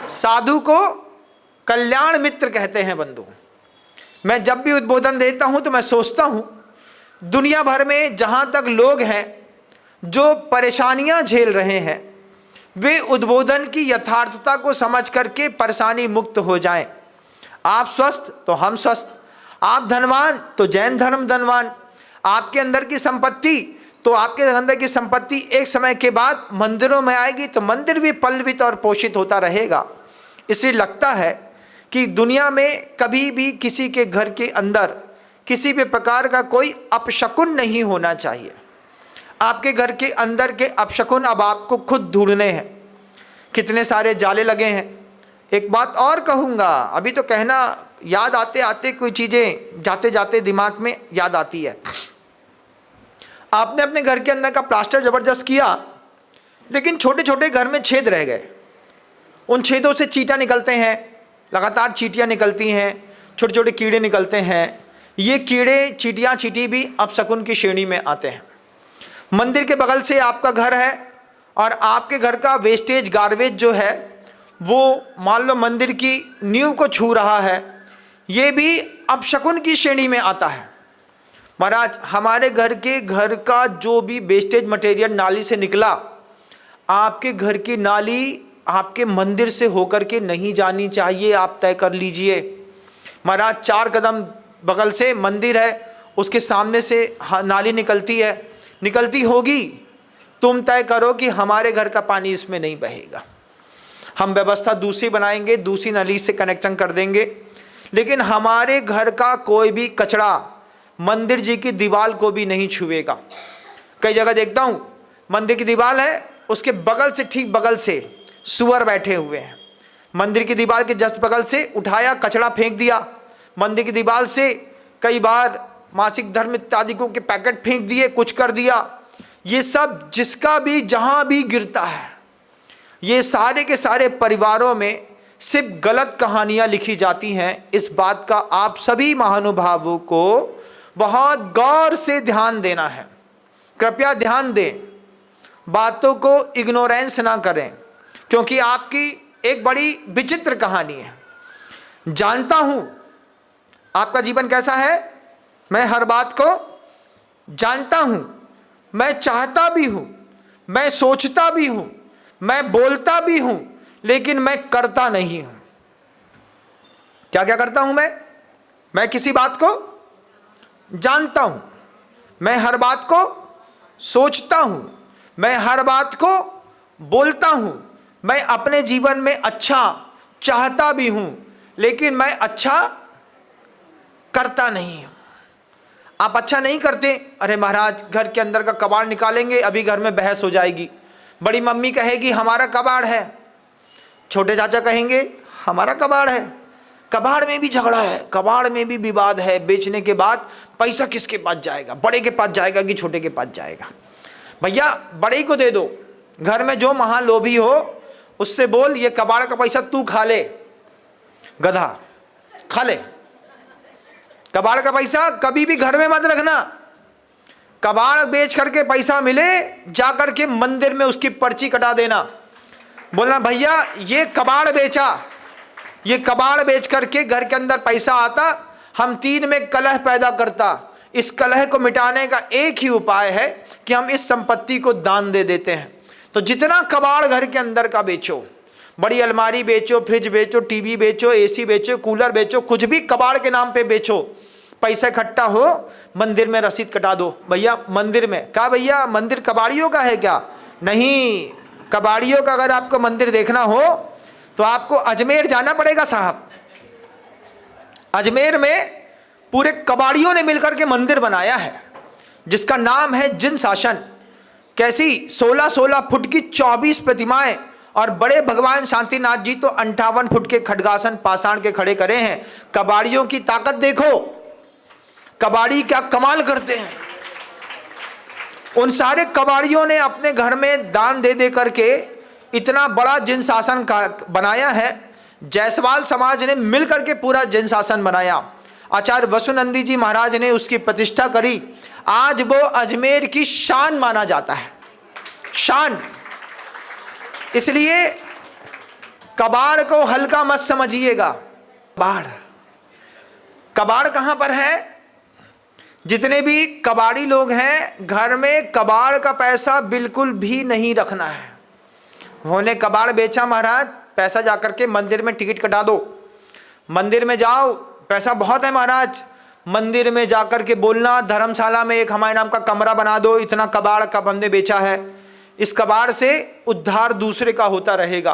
[SPEAKER 1] साधु को कल्याण मित्र कहते हैं बंधु। मैं जब भी उद्बोधन देता हूं तो मैं सोचता हूं दुनिया भर में जहां तक लोग हैं जो परेशानियां झेल रहे हैं, वे उद्बोधन की यथार्थता को समझ करके परेशानी मुक्त हो जाएं। आप स्वस्थ तो हम स्वस्थ, आप धनवान तो जैन धर्म धनवान, आपके अंदर की संपत्ति तो आपके अंदर की संपत्ति एक समय के बाद मंदिरों में आएगी तो मंदिर भी पल्लवित और पोषित होता रहेगा। इसलिए लगता है कि दुनिया में कभी भी किसी के घर के अंदर किसी भी प्रकार का कोई अपशकुन नहीं होना चाहिए। आपके घर के अंदर के अपशकुन अब आपको खुद ढूंढने हैं। कितने सारे जाले लगे हैं। एक बात और कहूँगा, अभी तो कहना याद आते आते कोई चीज़ें जाते जाते दिमाग में याद आती है। आपने अपने घर के अंदर का प्लास्टर जबरदस्त किया, लेकिन छोटे छोटे घर में छेद रह गए। उन छेदों से चींटा निकलते हैं, लगातार चींटियाँ निकलती हैं, छोटे छोटे कीड़े निकलते हैं। ये कीड़े चींटियाँ चींटी भी अपशकुन की श्रेणी में आते हैं। मंदिर के बगल से आपका घर है और आपके घर का वेस्टेज गार्बेज जो है वो मान लो मंदिर की नींव को छू रहा है, ये भी अपशकुन की श्रेणी में आता है। महाराज, हमारे घर का जो भी वेस्टेज मटेरियल नाली से निकला, आपके घर की नाली आपके मंदिर से होकर के नहीं जानी चाहिए। आप तय कर लीजिए महाराज, 4 कदम बगल से मंदिर है, उसके सामने से नाली निकलती है, निकलती होगी, तुम तय करो कि हमारे घर का पानी इसमें नहीं बहेगा। हम व्यवस्था दूसरी बनाएंगे, दूसरी नाली से कनेक्शन कर देंगे, लेकिन हमारे घर का कोई भी कचरा मंदिर जी की दीवार को भी नहीं छुएगा। कई जगह देखता हूँ मंदिर की दीवार है, उसके बगल से ठीक बगल से सुअर बैठे हुए हैं। मंदिर की दीवार के जस्ट बगल से उठाया, कचरा फेंक दिया। मंदिर की दीवार से कई बार मासिक धर्म इत्यादि के पैकेट फेंक दिए, कुछ कर दिया। ये सब जिसका भी जहाँ भी गिरता है, ये सारे के सारे परिवारों में सिर्फ गलत कहानियाँ लिखी जाती हैं। इस बात का आप सभी महानुभावों को बहुत गौर से ध्यान देना है। कृपया ध्यान दें, बातों को इग्नोरेंस ना करें, क्योंकि आपकी एक बड़ी विचित्र कहानी है। जानता हूं आपका जीवन कैसा है, मैं हर बात को जानता हूं, मैं चाहता भी हूं, मैं सोचता भी हूं, मैं बोलता भी हूं, लेकिन मैं करता नहीं हूं। क्या क्या करता हूं मैं किसी बात को जानता हूं, मैं हर बात को सोचता हूं, मैं हर बात को बोलता हूं, मैं अपने जीवन में अच्छा चाहता भी हूं, लेकिन मैं अच्छा करता नहीं हूं। आप अच्छा नहीं करते, अरे महाराज घर के अंदर का कबाड़ निकालेंगे, अभी घर में बहस हो जाएगी। बड़ी मम्मी कहेगी हमारा कबाड़ है, छोटे चाचा कहेंगे हमारा कबाड़ है। कबाड़ में भी झगड़ा है, कबाड़ में भी विवाद है। बेचने के बाद पैसा किसके पास जाएगा, बड़े के पास जाएगा कि छोटे के पास जाएगा? भैया बड़े को दे दो। घर में जो महालोभी हो उससे बोल ये कबाड़ का पैसा तू खा ले, गधा खा ले। कबाड़ का पैसा कभी भी घर में मत रखना। कबाड़ बेच करके पैसा मिले, जा करके मंदिर में उसकी पर्ची कटा देना, बोलना भैया ये कबाड़ बेचा, ये कबाड़ बेच करके घर के अंदर पैसा आता, हम तीन में कलह पैदा करता। इस कलह को मिटाने का एक ही उपाय है कि हम इस संपत्ति को दान दे देते हैं। तो जितना कबाड़ घर के अंदर का बेचो, बड़ी अलमारी बेचो, फ्रिज बेचो, टीवी बेचो, एसी बेचो, कूलर बेचो, कुछ भी कबाड़ के नाम पे बेचो, पैसा इकट्ठा हो मंदिर में रसीद कटा दो। भैया मंदिर में क्या, भैया मंदिर कबाड़ियों का है क्या? नहीं, कबाड़ियों का अगर आपको मंदिर देखना हो तो आपको अजमेर जाना पड़ेगा साहब। अजमेर में पूरे कबाड़ियों ने मिलकर के मंदिर बनाया है जिसका नाम है जिन शासन। कैसी 16-16 फुट की 24 प्रतिमाएं, और बड़े भगवान शांतिनाथ जी तो 58 फुट के खड्गासन पाषाण के खड़े करे हैं। कबाड़ियों की ताकत देखो, कबाड़ी क्या कमाल करते हैं। उन सारे कबाड़ियों ने अपने घर में दान दे दे करके इतना बड़ा जिन शासन का बनाया है। जायसवाल समाज ने मिलकर के पूरा जिन शासन बनाया। आचार्य वसुनंदी जी महाराज ने उसकी प्रतिष्ठा करी। आज वो अजमेर की शान माना जाता है, शान। इसलिए कबाड़ को हल्का मत समझिएगा। कबाड़ कहां पर है? जितने भी कबाड़ी लोग हैं, घर में कबाड़ का पैसा बिल्कुल भी नहीं रखना है। उन्होंने कबाड़ बेचा महाराज, पैसा जाकर के मंदिर में टिकट कटा दो। मंदिर में जाओ, पैसा बहुत है महाराज, मंदिर में जाकर के बोलना धर्मशाला में एक हमारे नाम का कमरा बना दो, इतना कबाड़ का बंदे बेचा है। इस कबाड़ से उद्धार दूसरे का होता रहेगा।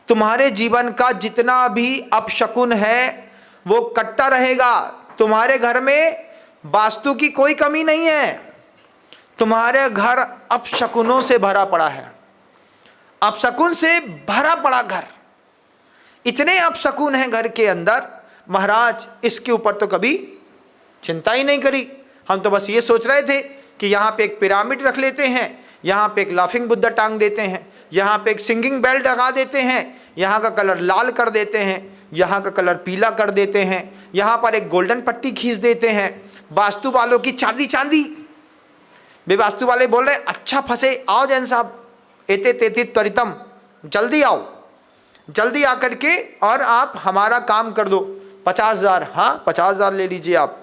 [SPEAKER 1] तुम्हारे जीवन का जितना भी अपशकुन है वो कटता रहेगा। तुम्हारे घर में वास्तु की कोई कमी नहीं है, तुम्हारे घर अपशकुनों से भरा पड़ा है, अपशकुन से भरा पड़ा घर। इतने अपशकुन हैं घर के अंदर महाराज, इसके ऊपर तो कभी चिंता ही नहीं करी। हम तो बस ये सोच रहे थे कि यहाँ पे एक पिरामिड रख लेते हैं, यहाँ पे एक लाफिंग बुद्धा टांग देते हैं, यहाँ पे एक सिंगिंग बेल लगा देते हैं, यहाँ का कलर लाल कर देते हैं, यहाँ का कलर पीला कर देते हैं, यहाँ पर एक गोल्डन पट्टी खींच देते हैं। वास्तु वालों की चांदी चांदी, वे वास्तु वाले बोल रहे अच्छा फंसे, आओ जैन साहब, एते तेती त्वरितम, जल्दी आओ, जल्दी आकर के और आप हमारा काम कर दो। 50,000, हाँ 50,000 ले लीजिए आप।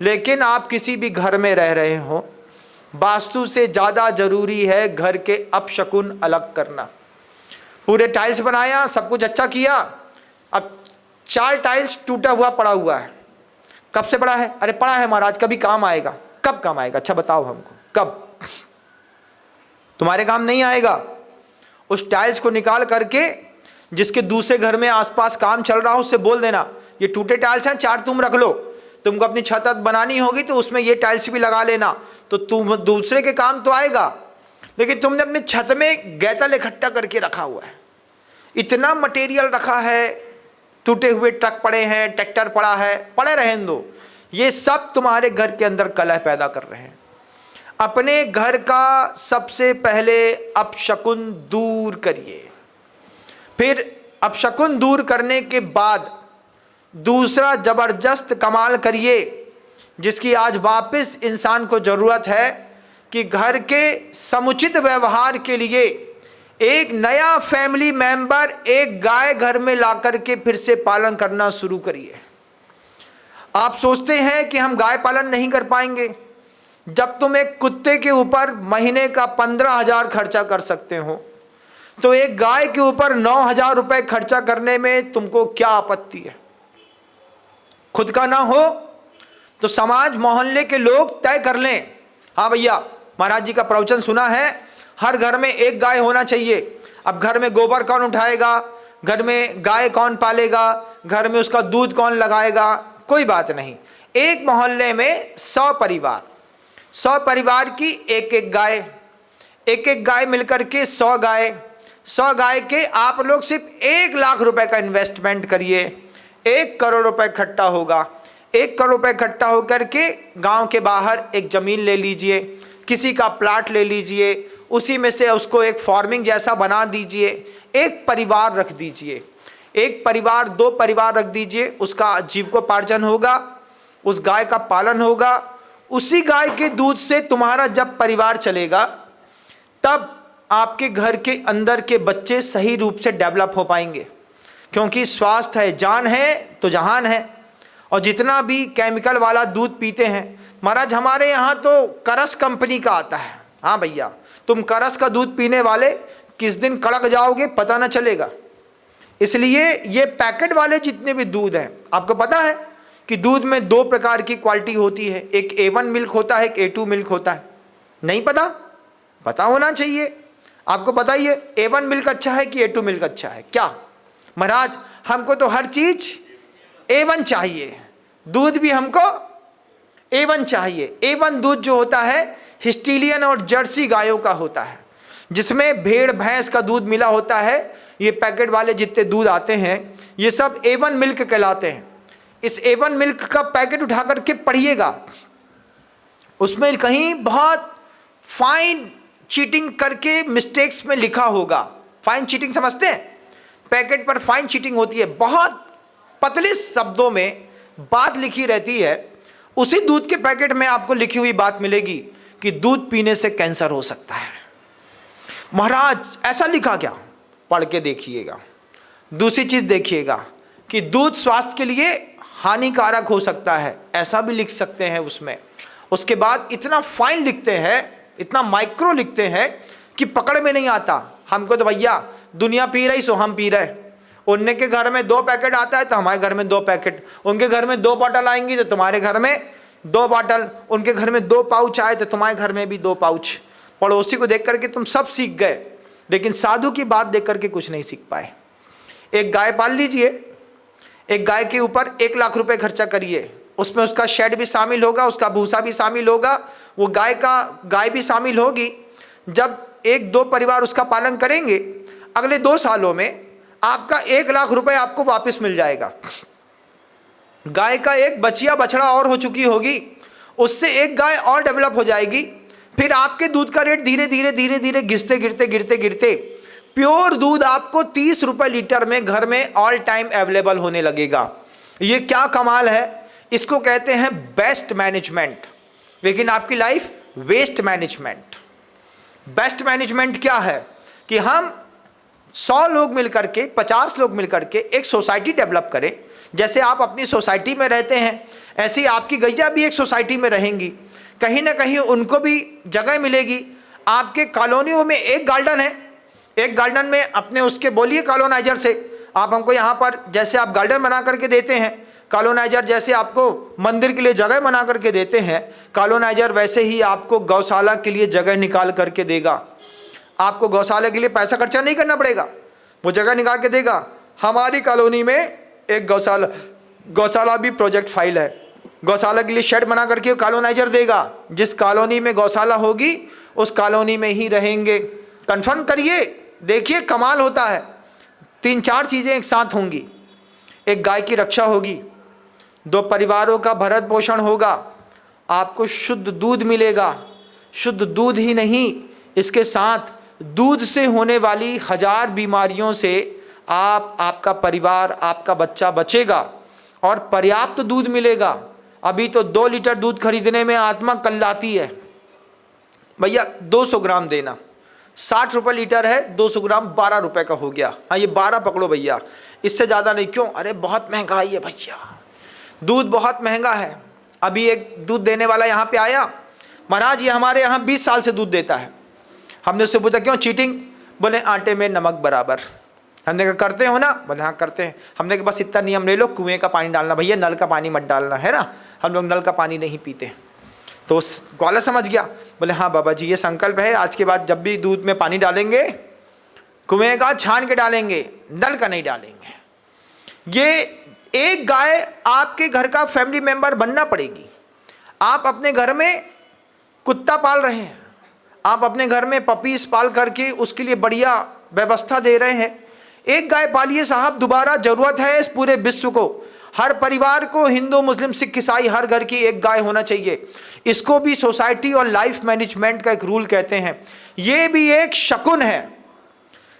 [SPEAKER 1] लेकिन आप किसी भी घर में रह रहे हो, वास्तु से ज़्यादा जरूरी है घर के अपशकुन अलग करना। पूरे टाइल्स बनाया, सब कुछ अच्छा किया, अब 4 टाइल्स टूटा हुआ पड़ा हुआ है। कब से पड़ा है? अरे पड़ा है महाराज, कभी काम आएगा। कब काम आएगा? अच्छा बताओ हमको कब? तुम्हारे काम नहीं आएगा। उस टाइल्स को निकाल करके जिसके दूसरे घर में आसपास काम चल रहा हो उससे बोल देना ये टूटे टाइल्स हैं, 4 तुम रख लो, तुमको अपनी छत बनानी होगी तो उसमें ये टाइल्स भी लगा लेना, तो तुम दूसरे के काम तो आएगा। लेकिन तुमने अपनी छत में गैतल इकट्ठा करके रखा हुआ है, इतना मटेरियल रखा है, टूटे हुए ट्रक पड़े हैं, ट्रैक्टर पड़ा है, पड़े रहने दो। ये सब तुम्हारे घर के अंदर कलह पैदा कर रहे हैं। अपने घर का सबसे पहले अपशकुन दूर करिए, फिर अपशकुन दूर करने के बाद दूसरा जबरदस्त कमाल करिए जिसकी आज वापस इंसान को ज़रूरत है कि घर के समुचित व्यवहार के लिए एक नया फैमिली मेंबर, एक गाय घर में ला करके फिर से पालन करना शुरू करिए। आप सोचते हैं कि हम गाय पालन नहीं कर पाएंगे, जब तुम एक कुत्ते के ऊपर महीने का 15,000 खर्चा कर सकते हो तो एक गाय के ऊपर 9,000 रुपये खर्चा करने में तुमको क्या आपत्ति है? खुद का ना हो तो समाज मोहल्ले के लोग तय कर लें, हाँ भैया महाराज जी का प्रवचन सुना है, हर घर में एक गाय होना चाहिए। अब घर में गोबर कौन उठाएगा, घर में गाय कौन पालेगा, घर में उसका दूध कौन लगाएगा, कोई बात नहीं। एक मोहल्ले में 100 परिवार की एक गाय मिलकर के 100 गाय के आप लोग सिर्फ 1 लाख रुपए का इन्वेस्टमेंट करिए, 1 करोड़ रुपए इकट्ठा होगा। 1 करोड़ रुपए इकट्ठा होकर के गांव के बाहर एक जमीन ले लीजिए, किसी का प्लाट ले लीजिए, उसी में से उसको एक फार्मिंग जैसा बना दीजिए, एक परिवार रख दीजिए, 1 परिवार 2 परिवार रख दीजिए, उसका जीविकोपार्जन होगा, उस गाय का पालन होगा। उसी गाय के दूध से तुम्हारा जब परिवार चलेगा तब आपके घर के अंदर के बच्चे सही रूप से डेवलप हो पाएंगे, क्योंकि स्वास्थ्य है, जान है तो जहान है। और जितना भी केमिकल वाला दूध पीते हैं महाराज, हमारे यहाँ तो करस कंपनी का आता है, हाँ भैया तुम करस का दूध पीने वाले किस दिन कड़क जाओगे पता ना चलेगा। इसलिए ये पैकेट वाले जितने भी दूध हैं, आपको पता है कि दूध में 2 प्रकार की क्वालिटी होती है, एक A1 मिल्क होता है, एक A2 मिल्क होता है। नहीं पता? पता होना चाहिए। आपको पता ही है A1 मिल्क अच्छा है कि A2 मिल्क अच्छा है? क्या महाराज, हमको तो हर चीज A1 चाहिए, दूध भी हमको A1 चाहिए। A1 दूध जो होता है हिस्टीलियन और जर्सी गायों का होता है, जिसमें भेड़ भैंस का दूध मिला होता है। ये पैकेट वाले जितने दूध आते हैं ये सब A1 मिल्क कहलाते हैं। इस A1 मिल्क का पैकेट उठा करके पढ़िएगा, उसमें कहीं बहुत फाइन चीटिंग करके मिस्टेक्स में लिखा होगा। फाइन चीटिंग समझते हैं? पैकेट पर फाइन चीटिंग होती है, बहुत पतले शब्दों में बात लिखी रहती है। उसी दूध के पैकेट में आपको लिखी हुई बात मिलेगी कि दूध पीने से कैंसर हो सकता है। महाराज ऐसा लिखा क्या? पढ़ के देखिएगा। दूसरी चीज देखिएगा कि दूध स्वास्थ्य के लिए हानिकारक हो सकता है, ऐसा भी लिख सकते हैं उसमें। उसके बाद इतना फाइन लिखते हैं, इतना माइक्रो लिखते हैं कि पकड़ में नहीं आता। हमको तो भैया दुनिया पी रही सो हम पी रहे। उनके के घर में 2 पैकेट आता है तो हमारे घर में 2 पैकेट, उनके घर में 2 बॉटल आएंगी तो तुम्हारे घर में 2 बॉटल, उनके घर में 2 पाउच आए तो तुम्हारे घर में भी 2 पाउच। पड़ोसी को देख करके तुम सब सीख गए, लेकिन साधु की बात देख करके कुछ नहीं सीख पाए। एक गाय पाल लीजिए, एक गाय के ऊपर 1 लाख रुपए खर्चा करिए, उसमें उसका शेड भी शामिल होगा, उसका भूसा भी शामिल होगा, वो गाय भी शामिल होगी। जब 1-2 परिवार उसका पालन करेंगे, अगले 2 सालों में आपका 1 लाख रुपए आपको वापस मिल जाएगा। गाय का एक बछिया बछड़ा और हो चुकी होगी, उससे एक गाय और डेवलप हो जाएगी। फिर आपके दूध का रेट धीरे धीरे गिरते प्योर दूध आपको 30 रुपए लीटर में घर में ऑल टाइम अवेलेबल होने लगेगा। ये क्या कमाल है! इसको कहते हैं बेस्ट मैनेजमेंट। लेकिन आपकी life waste management. Best management क्या है कि हम 100 लोग मिलकर के, 50 लोग मिलकर के एक सोसाइटी डेवलप करें। जैसे आप अपनी सोसाइटी में रहते हैं, ऐसे ही आपकी गैया भी एक सोसाइटी में रहेंगी, कहीं ना कहीं उनको भी जगह मिलेगी। आपके कॉलोनियों में एक गार्डन है, एक गार्डन में अपने उसके बोलिए कॉलोनाइजर से, आप हमको यहाँ पर जैसे आप गार्डन बना करके देते हैं, कॉलोनाइजर जैसे आपको मंदिर के लिए जगह बना करके देते हैं, कॉलोनाइजर वैसे ही आपको गौशाला के लिए जगह निकाल करके देगा। आपको गौशाला के लिए पैसा खर्चा नहीं करना पड़ेगा, वो जगह निकाल के देगा। हमारी कॉलोनी में एक गौशाला भी प्रोजेक्ट फाइल है। गौशाला के लिए शेड बना करके कॉलोनाइजर देगा। जिस कॉलोनी में गौशाला होगी उस कॉलोनी में ही रहेंगे। कंफर्म करिए, देखिए कमाल होता है। 3-4 चीज़ें एक साथ होंगी। एक गाय की रक्षा होगी, 2 परिवारों का भरण पोषण होगा, आपको शुद्ध दूध मिलेगा। शुद्ध दूध ही नहीं, इसके साथ दूध से होने वाली 1000 बीमारियों से आपका परिवार, आपका बच्चा बचेगा और पर्याप्त दूध मिलेगा। अभी तो 2 लीटर दूध खरीदने में आत्मा कल्लाती है। भैया 200 ग्राम देना, 60 रुपये लीटर है, 200 ग्राम 12 रुपये का हो गया। हाँ ये 12 पकड़ो भैया, इससे ज़्यादा नहीं। क्यों? अरे बहुत महंगाई है भैया, दूध बहुत महंगा है। अभी एक दूध देने वाला यहाँ पे आया, महाराज ये हमारे यहाँ 20 साल से दूध देता है। हमने उससे पूछा क्यों? चीटिंग। बोले आटे में नमक बराबर। हमने कहा करते हो ना? बोले हाँ करते हैं। हमने कहा बस इतना नियम ले लो, कुएं का पानी डालना भैया, नल का पानी मत डालना, है ना, हम लोग नल का पानी नहीं पीते। तो ग्वाला समझ गया, बोले हाँ बाबा जी ये संकल्प है, आज के बाद जब भी दूध में पानी डालेंगे कुएं का छान के डालेंगे, नल का नहीं डालेंगे। ये एक गाय आपके घर का फैमिली मेंबर बनना पड़ेगी। आप अपने घर में कुत्ता पाल रहे हैं, आप अपने घर में पपीस पाल करके उसके लिए बढ़िया व्यवस्था दे रहे हैं, एक गाय पालिए साहब। दोबारा जरूरत है इस पूरे विश्व को, हर परिवार को, हिंदू मुस्लिम सिख ईसाई, हर घर की एक गाय होना चाहिए। इसको भी सोसाइटी और लाइफ मैनेजमेंट का एक रूल कहते हैं। ये भी एक शकुन है।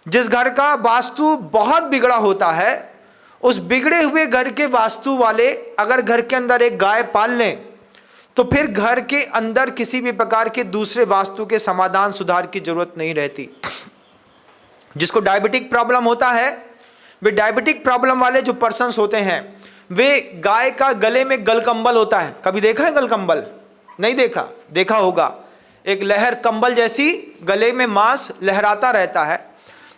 [SPEAKER 1] जिस घर का वास्तु बहुत बिगड़ा होता है, उस बिगड़े हुए घर के वास्तु वाले अगर घर के अंदर एक गाय पाल लें तो फिर घर के अंदर किसी भी प्रकार के दूसरे वास्तु के समाधान सुधार की जरूरत नहीं रहती। जिसको डायबिटिक प्रॉब्लम होता है, वे डायबिटिक प्रॉब्लम वाले जो पर्सन्स होते हैं, वे गाय का गले में गलकंबल होता है। कभी देखा है गलकंबल? नहीं देखा? देखा होगा, एक लहर कंबल जैसी गले में मांस लहराता रहता है।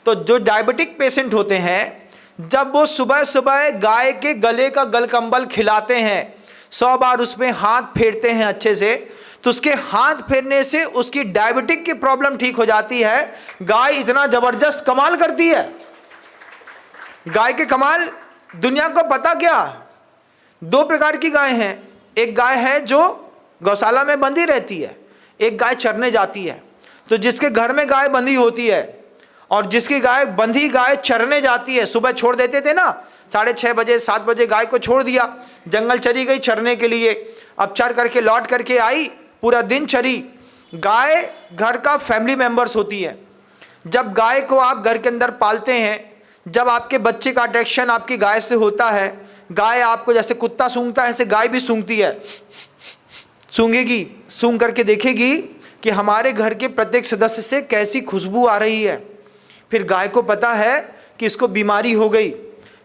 [SPEAKER 1] तो जो डायबिटिक पेशेंट होते हैं, जब वो सुबह सुबह गाय के गले का गलकंबल खिलाते हैं, 100 बार उसमें हाथ फेरते हैं अच्छे से, तो उसके हाथ फेरने से उसकी डायबिटिक की प्रॉब्लम ठीक हो जाती है। गाय इतना जबरदस्त कमाल करती है। गाय के कमाल दुनिया को पता क्या? 2 प्रकार की गाय हैं। एक गाय है जो गौशाला में बंधी रहती है, एक गाय चरने जाती है। तो जिसके घर में गाय बंधी होती है और जिसकी गाय बंधी गाय चरने जाती है, सुबह छोड़ देते थे ना, 6:30 बजे 7 बजे गाय को छोड़ दिया, जंगल चली गई चरने के लिए, अब चर करके लौट करके आई, पूरा दिन चरी। गाय घर का फैमिली मेंबर्स होती है। जब गाय को आप घर के अंदर पालते हैं, जब आपके बच्चे का अट्रैक्शन आपकी गाय से होता है, गाय आपको जैसे कुत्ता सूंघता है ऐसे गाय भी सूंघती है, सूंघेगी, सूंघ करके देखेगी कि हमारे घर के प्रत्येक सदस्य से कैसी खुशबू आ रही है। फिर गाय को पता है कि इसको बीमारी हो गई।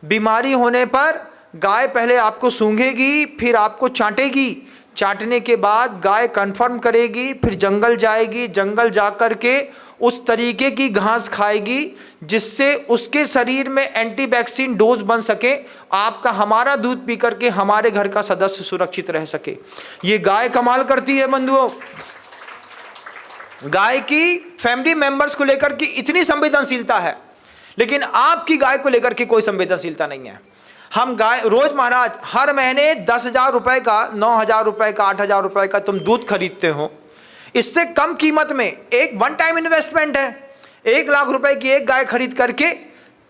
[SPEAKER 1] बीमारी होने पर गाय पहले आपको सूंघेगी, फिर आपको चाटेगी, चाटने के बाद गाय कंफर्म करेगी, फिर जंगल जाएगी, जंगल जा कर के उस तरीके की घास खाएगी जिससे उसके शरीर में एंटी वैक्सीन डोज बन सके, आपका हमारा दूध पी करके हमारे घर का सदस्य सुरक्षित रह सके। ये गाय कमाल करती है बंधुओं। गाय की फैमिली मेंबर्स को लेकर के इतनी संवेदनशीलता है, लेकिन आपकी गाय को लेकर के कोई संवेदनशीलता नहीं है। हम गाय रोज महाराज हर महीने 10,000 रुपए का, 9,000 रुपए का, 8,000 रुपए का तुम दूध खरीदते हो। इससे कम कीमत में एक वन टाइम इन्वेस्टमेंट है। 1 लाख रुपए की एक गाय खरीद करके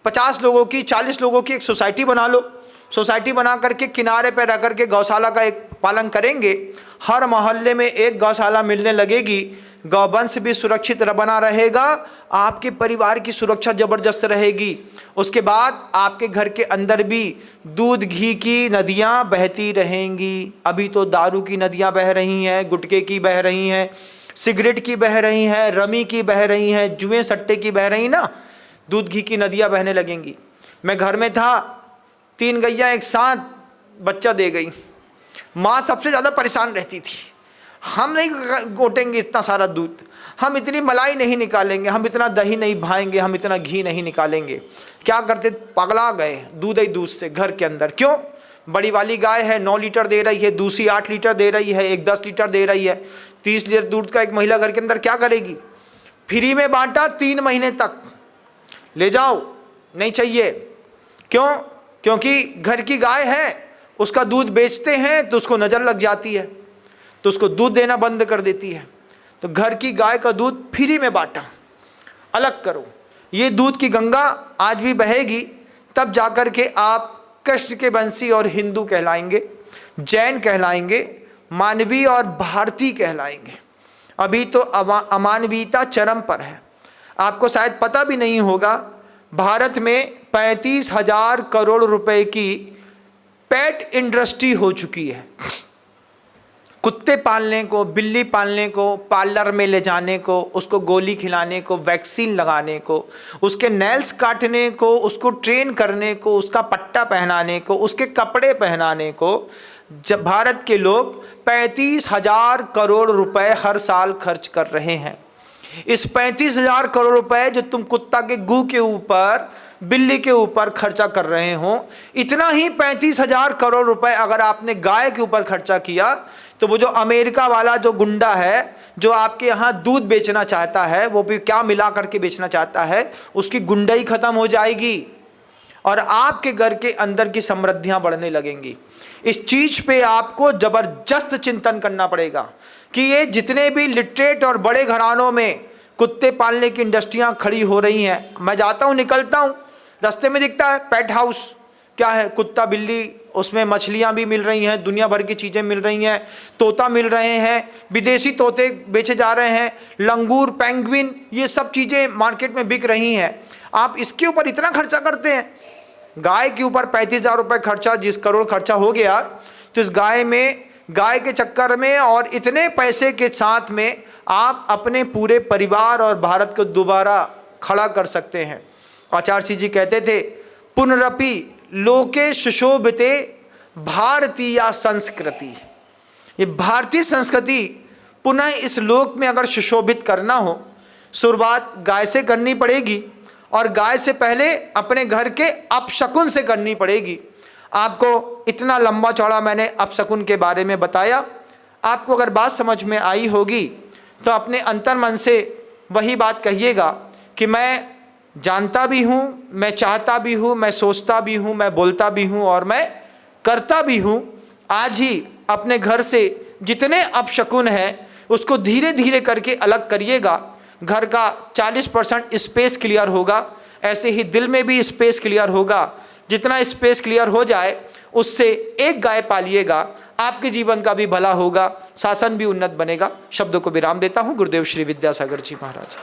[SPEAKER 1] 50 लोगों की, 40 लोगों की एक सोसाइटी बना लो। सोसाइटी बना करके किनारे पर रह करके गौशाला का एक पालन करेंगे, हर मोहल्ले में एक गौशाला मिलने लगेगी, गौवंश भी सुरक्षित बना रहेगा, आपके परिवार की सुरक्षा जबरदस्त रहेगी। उसके बाद आपके घर के अंदर भी दूध घी की नदियां बहती रहेंगी। अभी तो दारू की नदियां बह रही हैं, गुटखे की बह रही हैं, सिगरेट की बह रही हैं, रमी की बह रही हैं, जुए सट्टे की बह रही ना, दूध घी की नदियां बहने लगेंगी। मैं घर में था, 3 गैया एक साथ बच्चा दे गई। माँ सबसे ज़्यादा परेशान रहती थी, हम नहीं गोटेंगे इतना सारा दूध, हम इतनी मलाई नहीं निकालेंगे, हम इतना दही नहीं भाएंगे, हम इतना घी नहीं निकालेंगे। क्या करते, पगला गए दूध ही दूध से घर के अंदर। क्यों? बड़ी वाली गाय है 9 लीटर दे रही है, दूसरी 8 लीटर दे रही है, एक 10 लीटर दे रही है। 30 लीटर दूध का एक महिला घर के अंदर क्या करेगी? फ्री में बांटा 3 महीने तक, ले जाओ, नहीं चाहिए। क्यों? क्योंकि घर की गाय है, उसका दूध बेचते हैं तो उसको नज़र लग जाती है, तो उसको दूध देना बंद कर देती है। तो घर की गाय का दूध फ्री में बांटा, अलग करो। ये दूध की गंगा आज भी बहेगी, तब जाकर के आप कृष्ण के वंशी और हिंदू कहलाएंगे, जैन कहलाएंगे, मानवीय और भारतीय कहलाएंगे। अभी तो अमानवीयता चरम पर है। आपको शायद पता भी नहीं होगा, भारत में 35,000 करोड़ रुपए की पेट इंडस्ट्री हो चुकी है। कुत्ते पालने को, बिल्ली पालने को, पार्लर में ले जाने को, उसको गोली खिलाने को, वैक्सीन लगाने को, उसके नेल्स काटने को, उसको ट्रेन करने को, उसका पट्टा पहनाने को, उसके कपड़े पहनाने को, जब भारत के लोग 35,000 करोड़ रुपए हर साल खर्च कर रहे हैं। इस 35,000 करोड़ रुपए जो तुम कुत्ता के गू के ऊपर, बिल्ली के ऊपर खर्चा कर रहे हो, इतना ही 35,000 करोड़ रुपए अगर आपने गाय के ऊपर खर्चा किया तो वो जो अमेरिका वाला जो गुंडा है, जो आपके यहाँ दूध बेचना चाहता है, वो भी क्या मिला करके बेचना चाहता है, उसकी गुंडाई खत्म हो जाएगी और आपके घर के अंदर की समृद्धियां बढ़ने लगेंगी। इस चीज पे आपको जबरदस्त चिंतन करना पड़ेगा कि ये जितने भी लिटरेट और बड़े घरानों में कुत्ते पालने की इंडस्ट्रियां खड़ी हो रही हैं, मैं जाता हूं, निकलता हूं, रास्ते में दिखता है पेट हाउस, क्या है, कुत्ता बिल्ली, उसमें मछलियां भी मिल रही हैं, दुनिया भर की चीज़ें मिल रही हैं, तोता मिल रहे हैं, विदेशी तोते बेचे जा रहे हैं, लंगूर, पेंगुइन, ये सब चीज़ें मार्केट में बिक रही हैं। आप इसके ऊपर इतना खर्चा करते हैं। गाय के ऊपर 35,000 रुपये खर्चा, जिस करोड़ खर्चा हो गया, तो इस गाय के चक्कर में और इतने पैसे के साथ में आप अपने पूरे परिवार और भारत को दोबारा खड़ा कर सकते हैं। आचार्य जी कहते थे, पुनरपि लोके सुशोभिते भारतीय संस्कृति। ये भारतीय संस्कृति पुनः इस लोक में अगर सुशोभित करना हो, शुरुआत गाय से करनी पड़ेगी और गाय से पहले अपने घर के अपशकुन से करनी पड़ेगी। आपको इतना लंबा चौड़ा मैंने अपशकुन के बारे में बताया। आपको अगर बात समझ में आई होगी तो अपने अंतर्मन से वही बात कहिएगा कि मैं जानता भी हूँ, मैं चाहता भी हूँ, मैं सोचता भी हूँ, मैं बोलता भी हूँ और मैं करता भी हूँ। आज ही अपने घर से जितने अपशकुन हैं उसको धीरे धीरे करके अलग करिएगा। घर का 40% स्पेस क्लियर होगा, ऐसे ही दिल में भी स्पेस क्लियर होगा। जितना स्पेस क्लियर हो जाए उससे एक गाय पालिएगा, आपके जीवन का भी भला होगा, शासन भी उन्नत बनेगा। शब्दों को विराम देता हूँ। गुरुदेव श्री विद्यासागर जी महाराज।